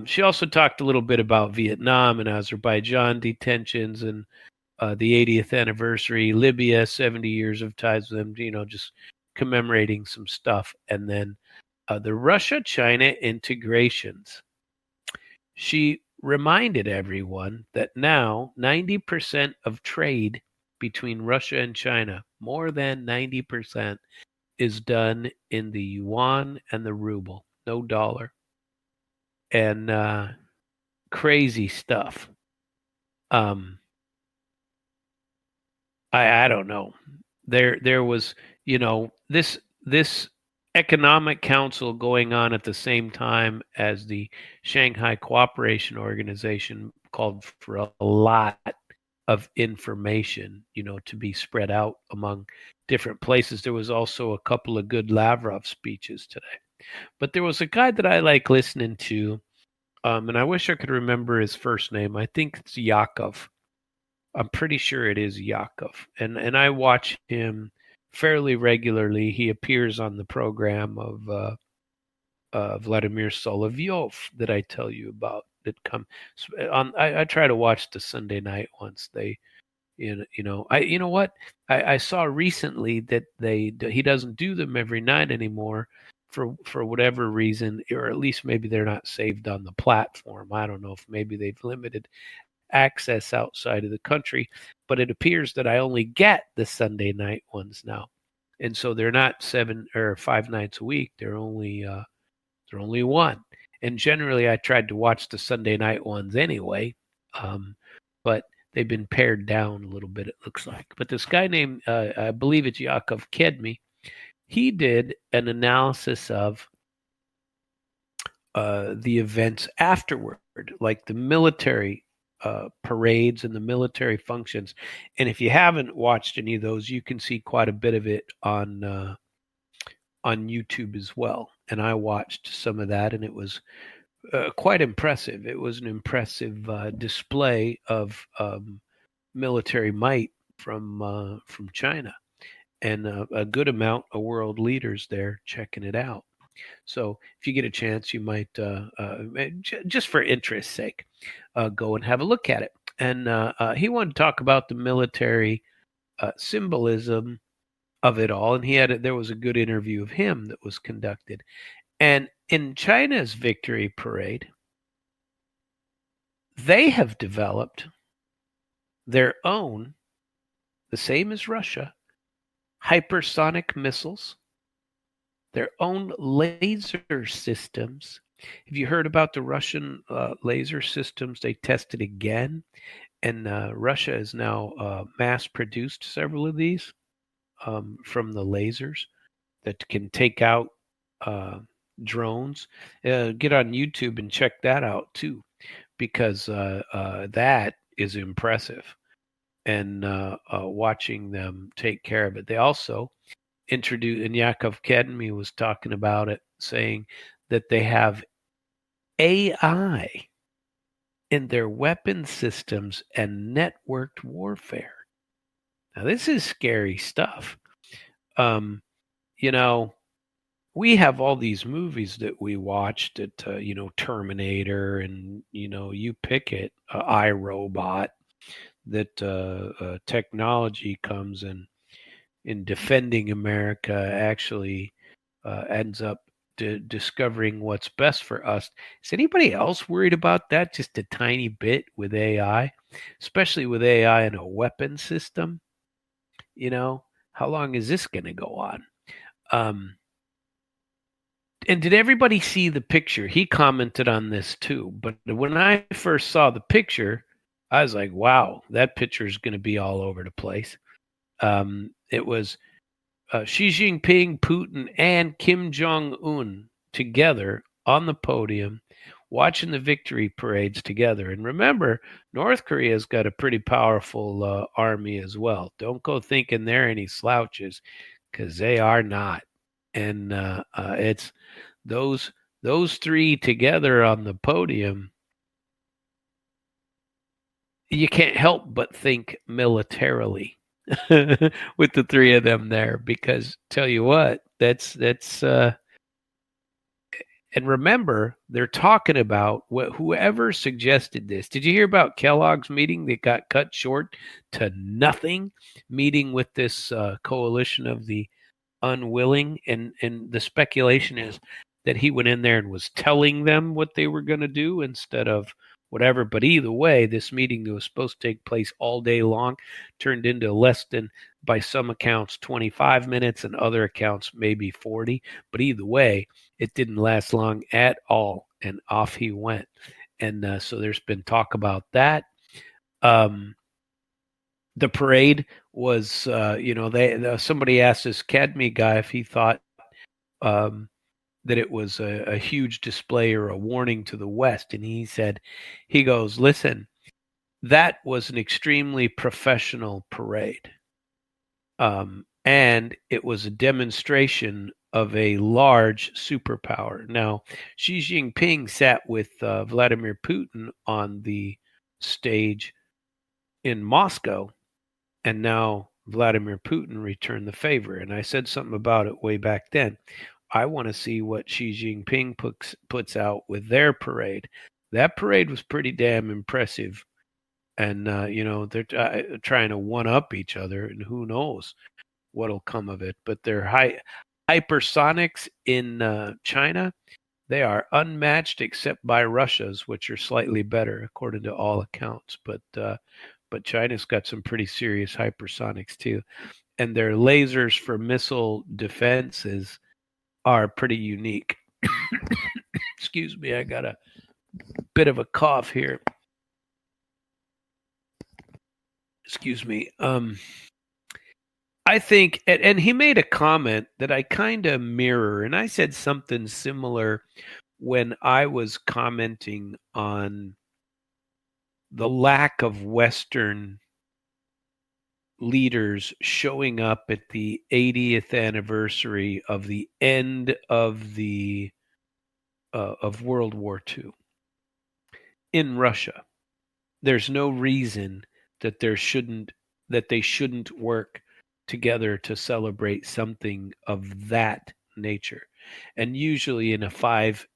She also talked a little bit about Vietnam and Azerbaijan detentions and the 80th anniversary, Libya, 70 years of ties with them, just commemorating some stuff. And then the Russia-China integrations. She reminded everyone that now 90% of trade between Russia and China, more than 90%, is done in the yuan and the ruble, no dollar. And crazy stuff. I don't know. There was, this economic council going on at the same time as the Shanghai Cooperation Organization called for a lot of information, to be spread out among different places. There was also a couple of good Lavrov speeches today. But there was a guy that I like listening to, and I wish I could remember his first name. I think it's Yakov. I'm pretty sure it is Yakov. And I watch him fairly regularly. He appears on the program of Vladimir Solovyov that I tell you about. That come on. I try to watch the Sunday night ones. They, you know, you know what? I saw recently that he doesn't do them every night anymore for whatever reason, or at least maybe they're not saved on the platform. I don't know if maybe they've limited access outside of the country, but it appears that I only get the Sunday night ones now, and so they're not 7 or 5 nights a week. They're only one. And generally, I tried to watch the Sunday night ones anyway, but they've been pared down a little bit, it looks like. But this guy named, I believe it's Yakov Kedmi, he did an analysis of the events afterward, like the military parades and the military functions. And if you haven't watched any of those, you can see quite a bit of it on YouTube as well. And I watched some of that, and it was quite impressive. It was an impressive display of military might from China, and a good amount of world leaders there checking it out. So if you get a chance, you might, just for interest's sake, go and have a look at it. And he wanted to talk about the military symbolism of it all, and there was a good interview of him that was conducted. And in China's victory parade, they have developed their own, the same as Russia, hypersonic missiles, their own laser systems. Have you heard about the Russian laser systems? They tested again, and Russia has now mass-produced several of these from the lasers that can take out drones. Get on YouTube and check that out too, because that is impressive. And watching them take care of it. They also introduced, and Yakov Kedmi was talking about it, saying that they have AI in their weapon systems and networked warfare. Now, this is scary stuff. We have all these movies that we watched that, Terminator, and, you pick it, iRobot, that technology comes in defending America actually ends up discovering what's best for us. Is anybody else worried about that just a tiny bit with AI, especially with AI in a weapon system? How long is this going to go on? And did everybody see the picture? He commented on this too. But when I first saw the picture, I was like, wow, that picture is going to be all over the place. It was Xi Jinping, Putin, and Kim Jong-un together on the podium watching the victory parades together. And remember, North Korea's got a pretty powerful army as well. Don't go thinking they're any slouches, because they are not. And it's those three together on the podium. You can't help but think militarily with the three of them there, because tell you what, that's and remember, they're talking about whoever suggested this. Did you hear about Kellogg's meeting that got cut short to nothing? Meeting with this coalition of the unwilling, and the speculation is that he went in there and was telling them what they were going to do instead of whatever. But either way, this meeting that was supposed to take place all day long turned into less than, by some accounts, 25 minutes and other accounts maybe 40. But either way, it didn't last long at all, and off he went. And so there's been talk about that. The parade was, somebody asked this Kedmi guy if he thought that it was a huge display or a warning to the West, and he goes, listen, that was an extremely professional parade, and it was a demonstration of a large superpower. Now, Xi Jinping sat with Vladimir Putin on the stage in Moscow, and now Vladimir Putin returned the favor. And I said something about it way back then. I want to see what Xi Jinping puts out with their parade. That parade was pretty damn impressive. And, they're trying to one-up each other, and who knows what'll come of it. But their hypersonics in China, they are unmatched except by Russia's, which are slightly better, according to all accounts. But China's got some pretty serious hypersonics, too. And their lasers for missile defenses are pretty unique. Excuse me, I got a bit of a cough here. Excuse me. I think, and he made a comment that I kind of mirror, and I said something similar when I was commenting on the lack of Western leaders showing up at the 80th anniversary of the end of the of World War II in Russia. There's no reason that they shouldn't work together to celebrate something of that nature. And usually in a 5,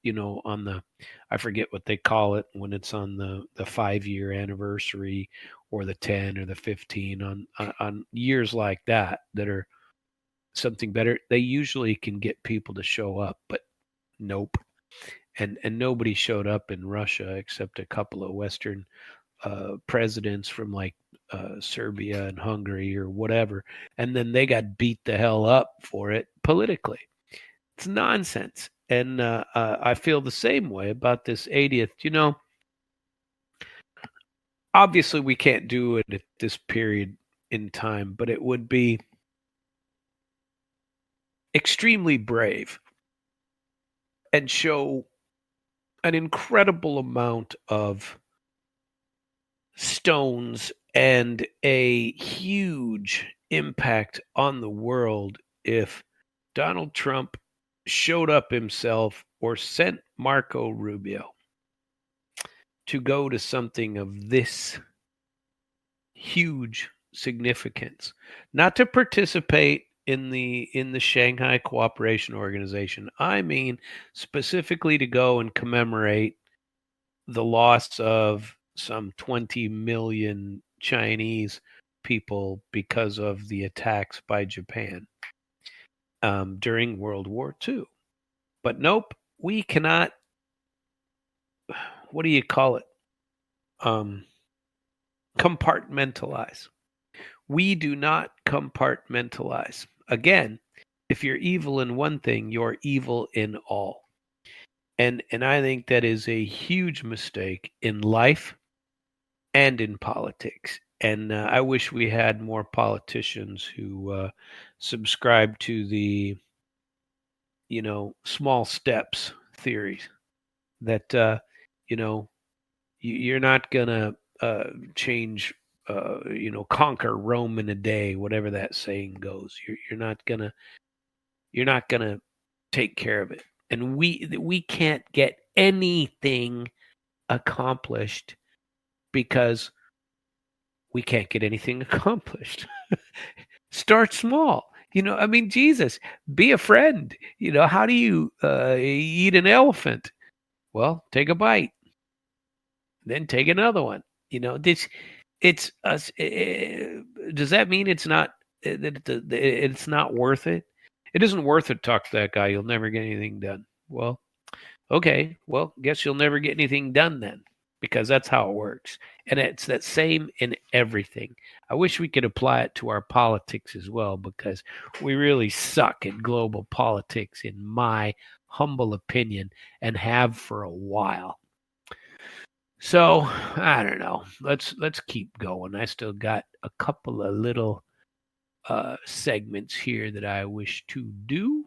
on the, I forget what they call it when it's on the 5-year anniversary, or the 10 or the 15, on years like that are something better, they usually can get people to show up. But nope. And nobody showed up in Russia except a couple of Western presidents from like Serbia and Hungary or whatever, and then they got beat the hell up for it politically. It's nonsense. And I feel the same way about this 80th. Obviously we can't do it at this period in time, but it would be extremely brave and show an incredible amount of stones and a huge impact on the world if Donald Trump showed up himself or sent Marco Rubio to go to something of this huge significance, not to participate in the Shanghai Cooperation Organization. I mean, specifically to go and commemorate the loss of some 20 million Chinese people because of the attacks by Japan during World War II. But nope, we cannot, what do you call it? Compartmentalize. We do not compartmentalize. Again, if you're evil in one thing, you're evil in all. And I think that is a huge mistake in life and in politics. And I wish we had more politicians who subscribe to the, small steps theories that, you're not going to change, conquer Rome in a day, whatever that saying goes. You're not going to take care of it. And we can't get anything accomplished because we can't get anything accomplished. Start small. Jesus, be a friend. How do you eat an elephant? Well, take a bite, then take another one. It's us. Does that mean it's not it's not worth it? It isn't worth it to talk to that guy. You'll never get anything done. Well, okay. Well, guess you'll never get anything done then. because that's how it works. And it's that same in everything. I wish we could apply it to our politics as well, because we really suck at global politics, in my humble opinion, and have for a while. So I don't know. Let's keep going. I still got a couple of little segments here that I wish to do.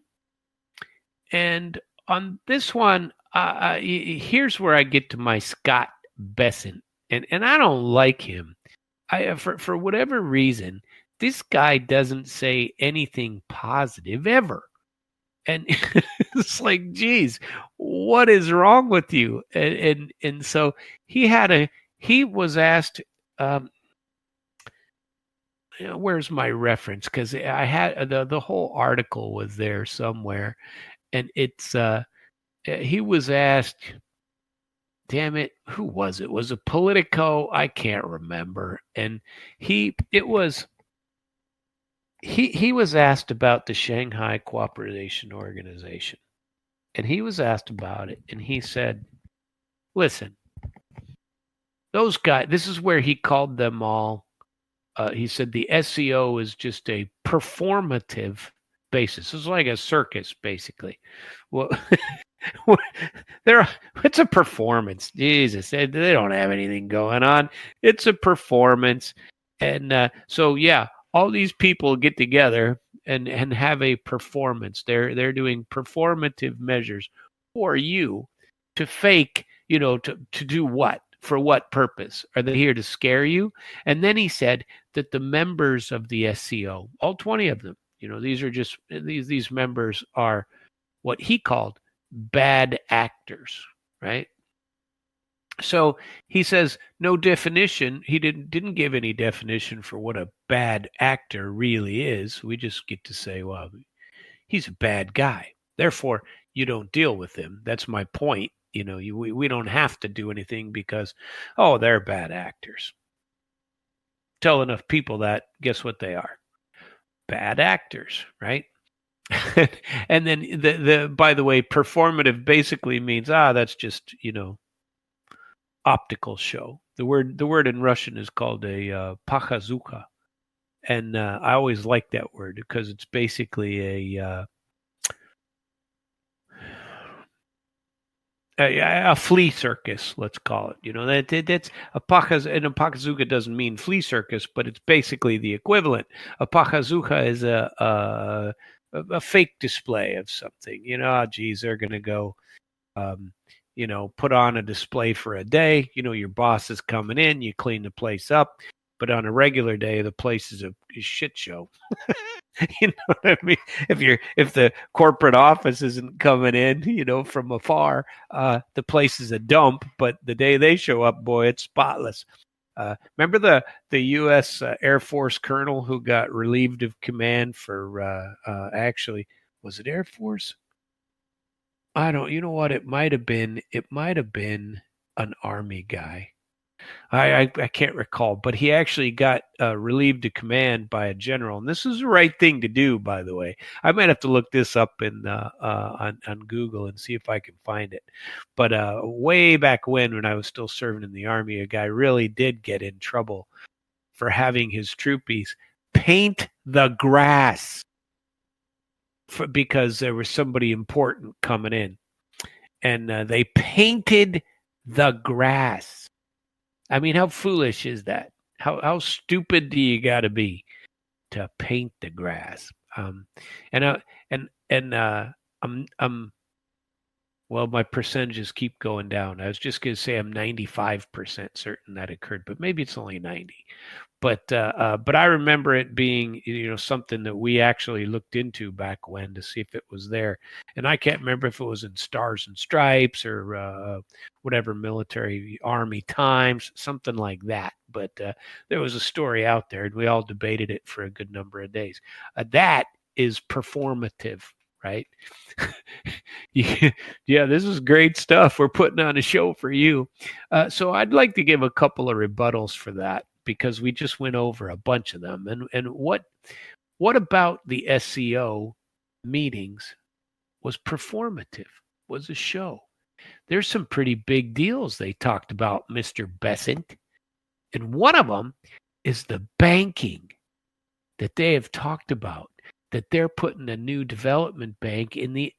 And on this one, here's where I get to my Scott Besson, and I don't like him. For whatever reason, this guy doesn't say anything positive ever, and it's like, geez, what is wrong with you? And so he was asked. Where's my reference? Because I had the whole article was there somewhere, and it's he was asked, damn it, who was it? Was it Politico? I can't remember. And he was asked about the Shanghai Cooperation Organization. And he was asked about it, and he said, listen, those guys, this is where he called them all, he said the SCO is just a performative basis. It's like a circus, basically. Well, it's a performance. Jesus, they don't have anything going on. It's a performance, and so yeah, all these people get together and have a performance. They're doing performative measures for you to fake, to do what? For what purpose? Are they here to scare you? And then he said that the members of the SCO, all 20 of them, these are just these members are what he called bad actors, right? So he says no definition. He didn't give any definition for what a bad actor really is. We just get to say, well, he's a bad guy. Therefore, you don't deal with him. That's my point. We don't have to do anything because, they're bad actors. Tell enough people that, guess what they are? Bad actors, right? And then the by the way, performative basically means that's just optical show. The word in Russian is called a pakhazuka, and I always like that word because it's basically a flea circus, let's call it. That's a pakhazuka doesn't mean flea circus, but it's basically the equivalent. A pakhazuka is a fake display of something. Geez, they're going to go, put on a display for a day. Your boss is coming in, you clean the place up, but on a regular day, the place is a shit show. You know what I mean? If the corporate office isn't coming in, from afar, the place is a dump. But the day they show up, boy, it's spotless. Remember the U.S. Air Force colonel who got relieved of command for actually, was it Air Force? I don't. You know what? It might have been. It might have been an Army guy. I can't recall, but he actually got relieved of command by a general, and this is the right thing to do, by the way. I might have to look this up on Google and see if I can find it. But way back when I was still serving in the Army, a guy really did get in trouble for having his troopies paint the grass because there was somebody important coming in, and they painted the grass. I mean, how foolish is that? How stupid do you got to be to paint the grass? Well, my percentages keep going down. I was just going to say I'm 95% certain that occurred, but maybe it's only 90. But I remember it being something that we actually looked into back when to see if it was there, and I can't remember if it was in Stars and Stripes or whatever military Army Times, something like that. But there was a story out there, and we all debated it for a good number of days. That is performative, right? Yeah, this is great stuff. We're putting on a show for you. So I'd like to give a couple of rebuttals for that, because we just went over a bunch of them. And what about the SCO meetings was performative, was a show. there's some pretty big deals they talked about, Mr. Besant. And one of them is the banking that they have talked about, that they're putting a new development bank in the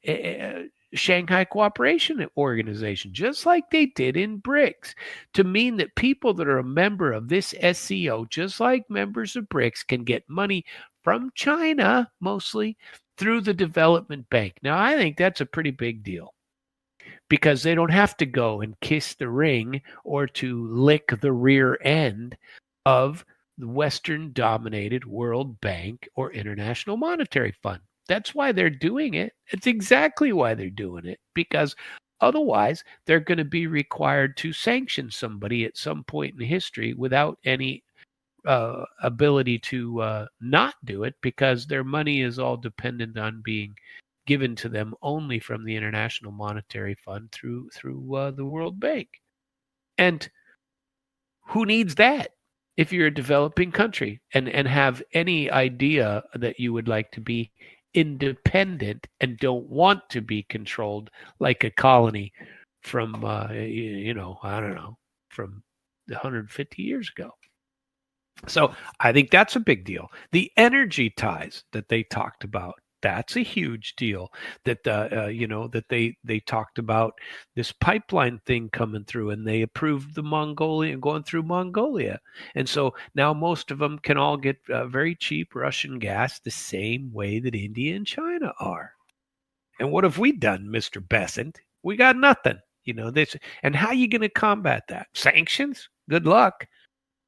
Shanghai Cooperation Organization, just like they did in BRICS, to mean that people that are a member of this SCO, just like members of BRICS, can get money from China, mostly, through the development bank. Now, I think that's a pretty big deal, because they don't have to go and kiss the ring or to lick the rear end of the Western-dominated World Bank or International Monetary Fund. That's why they're doing it. It's exactly why they're doing it, because otherwise they're going to be required to sanction somebody at some point in history without any ability to not do it, because their money is all dependent on being given to them only from the International Monetary Fund through the World Bank. And who needs that if you're a developing country and have any idea that you would like to be independent and don't want to be controlled like a colony from, I don't know, from 150 years ago. So I think that's a big deal. The energy ties that they talked about, that's a huge deal. That that they talked about this pipeline thing coming through, and they approved the Mongolia going through Mongolia, and so now most of them can all get very cheap Russian gas the same way that India and China are. And what have we done, Mr. Besant? We got nothing. This, and how are you going to combat that? Sanctions? Good luck.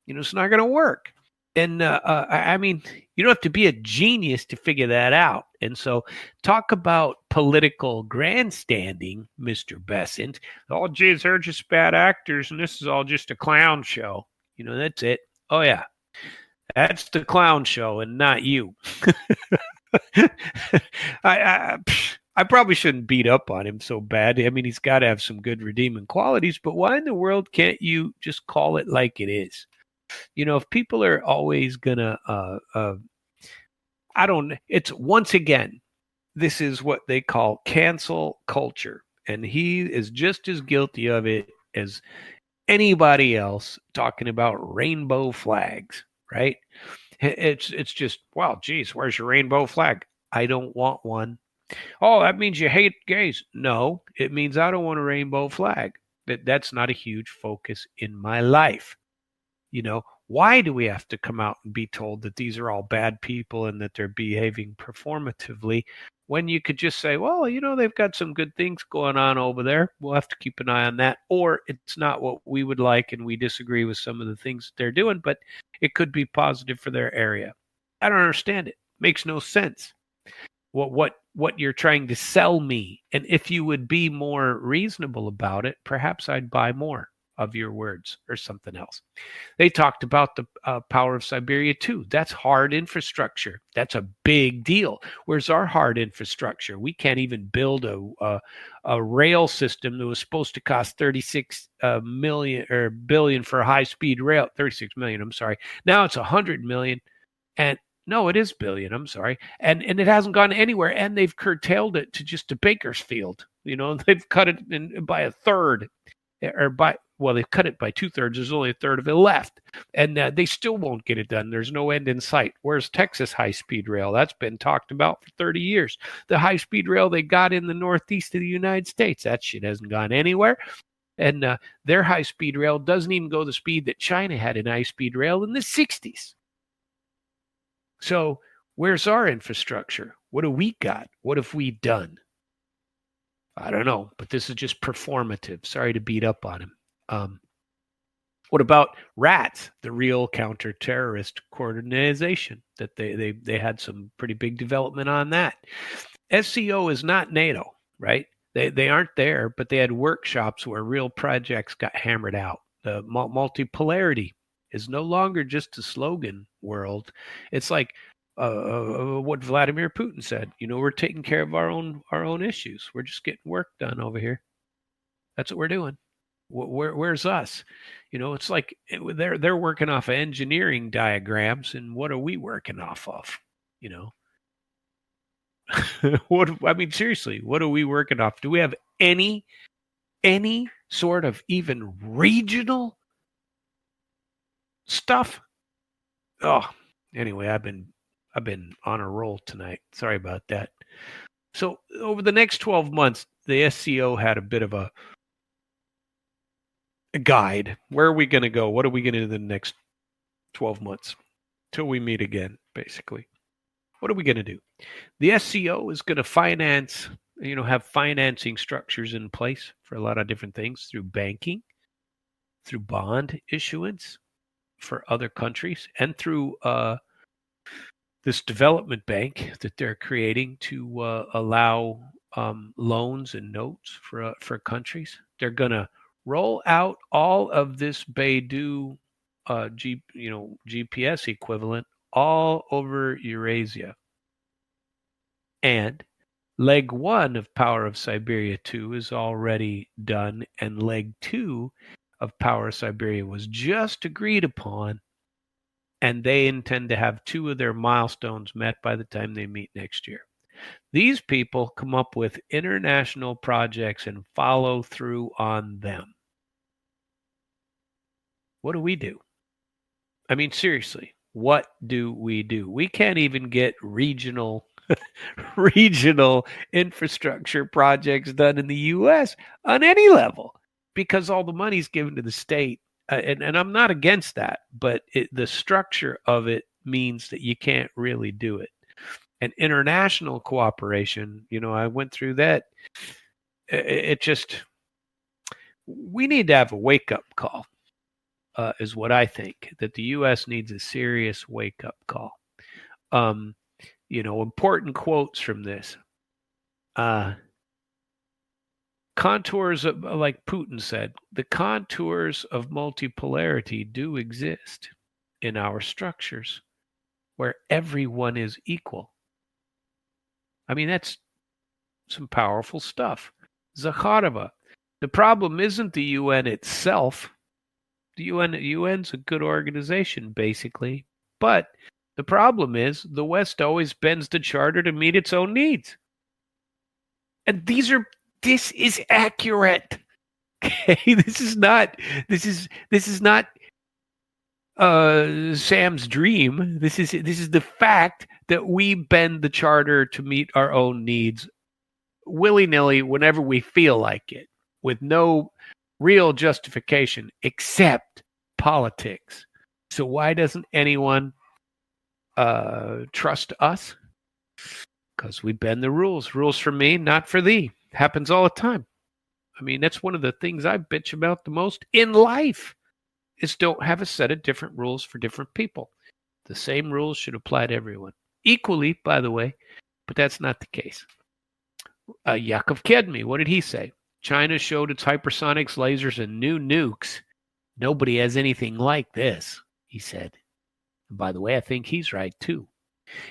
It's not going to work. And I mean, you don't have to be a genius to figure that out. And so talk about political grandstanding, Mr. Besant. Oh, geez, they're just bad actors, and this is all just a clown show. That's it. Oh, yeah. That's the clown show and not you. I probably shouldn't beat up on him so bad. I mean, he's got to have some good redeeming qualities, but why in the world can't you just call it like it is? If people are always gonna, it's once again, this is what they call cancel culture. And he is just as guilty of it as anybody else talking about rainbow flags, right? It's just, well, geez, where's your rainbow flag? I don't want one. Oh, that means you hate gays. No, it means I don't want a rainbow flag. That's not a huge focus in my life. Why do we have to come out and be told that these are all bad people and that they're behaving performatively, when you could just say, well, they've got some good things going on over there. We'll have to keep an eye on that. Or it's not what we would like and we disagree with some of the things that they're doing, but it could be positive for their area. I don't understand it. Makes no sense. What you're trying to sell me. And if you would be more reasonable about it, perhaps I'd buy more of your words or something else. They talked about the power of Siberia too. That's hard infrastructure. That's a big deal. Where's our hard infrastructure? We can't even build a rail system that was supposed to cost 36 million or billion for a high-speed rail. 36 million. I'm sorry. Now it's 100 million, and no, it is billion. I'm sorry, and it hasn't gone anywhere. And they've curtailed it to just a Bakersfield. They've cut it by a third, they've cut it by 2/3. There's only a third of it left. And they still won't get it done. There's no end in sight. Where's Texas high-speed rail? That's been talked about for 30 years. The high-speed rail they got in the northeast of the United States, that shit hasn't gone anywhere. And their high-speed rail doesn't even go the speed that China had in high-speed rail in the 60s. So where's our infrastructure? What do we got? What have we done? I don't know, but this is just performative. Sorry to beat up on him. What about RATS, the real counter-terrorist coordination? That they had some pretty big development on that. SCO is not NATO, right? They aren't there, but they had workshops where real projects got hammered out. The multipolarity is no longer just a slogan world. It's like what Vladimir Putin said. We're taking care of our own issues. We're just getting work done over here. That's what we're doing. Where's us? It's like they're working off of engineering diagrams, and what are we working off of? Seriously, what are we working off? Do we have any any sort of even regional stuff. Oh, anyway, I've been on a roll tonight. Sorry about that. So over the next 12 months, the SCO had a bit of a guide. Where are we going to go? What are we going to do in the next 12 months till we meet again, basically? What are we going to do? The SCO is going to finance, have financing structures in place for a lot of different things through banking, through bond issuance for other countries, and through this development bank that they're creating to allow loans and notes for countries. They're going to roll out all of this BeiDou GPS equivalent all over Eurasia. And leg 1 of Power of Siberia 2 is already done, and leg 2 of Power of Siberia was just agreed upon, and they intend to have 2 of their milestones met by the time they meet next year. These people come up with international projects and follow through on them. What do we do? I mean, seriously, what do? We can't even get regional infrastructure projects done in the U.S. on any level because all the money's given to the state. And I'm not against that, but the structure of it means that you can't really do it. And international cooperation, I went through that. We need to have a wake-up call, is what I think, that the U.S. needs a serious wake-up call. Important quotes from this. Contours of, like Putin said, the contours of multipolarity do exist in our structures where everyone is equal. I mean, that's some powerful stuff. Zakharova, the problem isn't the UN itself. The UN's a good organization, basically. But the problem is the West always bends the charter to meet its own needs. And this is accurate. Okay, this is not Sam's dream. This is the fact that we bend the charter to meet our own needs willy-nilly whenever we feel like it, with no real justification except politics. So why doesn't anyone trust us? Because we bend the rules. Rules for me, not for thee. Happens all the time. I mean, that's one of the things I bitch about the most in life, is don't have a set of different rules for different people. The same rules should apply to everyone. Equally, by the way, but that's not the case. Yakov Kedmi, what did he say? China showed its hypersonics, lasers, and new nukes. Nobody has anything like this, he said. And by the way, I think he's right, too.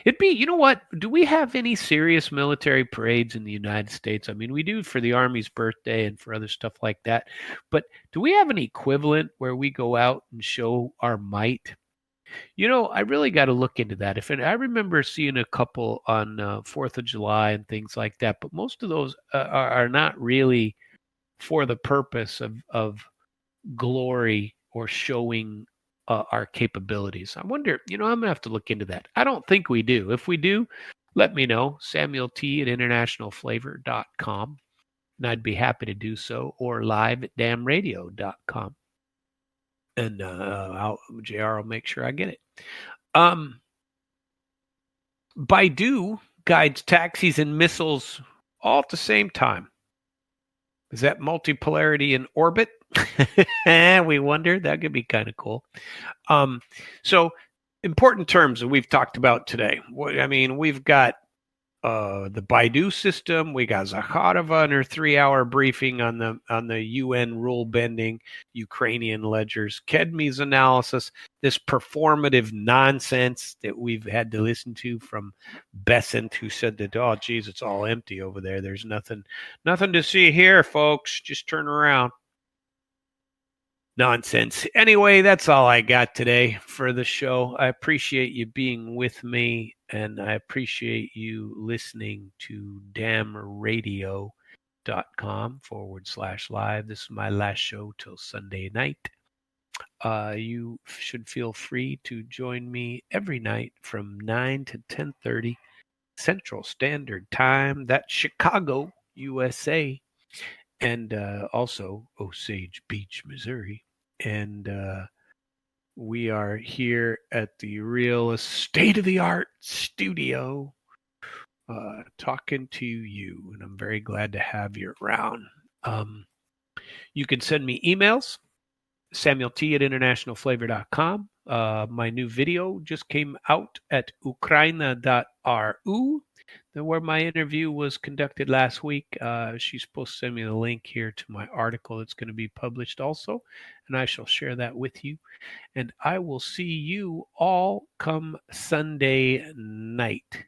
You know what? Do we have any serious military parades in the United States? I mean, we do for the Army's birthday and for other stuff like that. But do we have an equivalent where we go out and show our might? I really got to look into that. I remember seeing a couple on 4th of July and things like that, but most of those are not really for the purpose of glory or showing our capabilities. I wonder, I'm going to have to look into that. I don't think we do. If we do, let me know. SamuelT@internationalflavor.com. And I'd be happy to do so, or live@damradio.com. And JR will make sure I get it. BeiDou guides taxis and missiles all at the same time. Is that multipolarity in orbit? We wonder. That could be kind of cool. So important terms that we've talked about today. I mean, we've got the BeiDou system. We got Zakharova in her 3-hour briefing on the UN rule bending Ukrainian ledgers. Kedmi's analysis, this performative nonsense that we've had to listen to from Besant, who said that, oh, geez, it's all empty over there. There's nothing to see here, folks. Just turn around. Nonsense. Anyway, that's all I got today for the show. I appreciate you being with me, and I appreciate you listening to Damn Radio. facebook.com/live. This is my last show till Sunday night. You should feel free to join me every night from 9 to 10:30 Central Standard Time. That's Chicago, USA, and also Osage Beach, Missouri. And we are here at the real state-of-the-art studio talking to you, and I'm very glad to have you around. You can send me emails, samuelt@internationalflavor.com. My new video just came out at ukraina.ru, where my interview was conducted last week. She's supposed to send me the link here to my article that's going to be published also, and I shall share that with you. And I will see you all come Sunday night.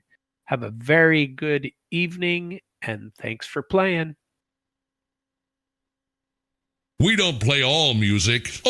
Have a very good evening, and thanks for playing. We don't play all music.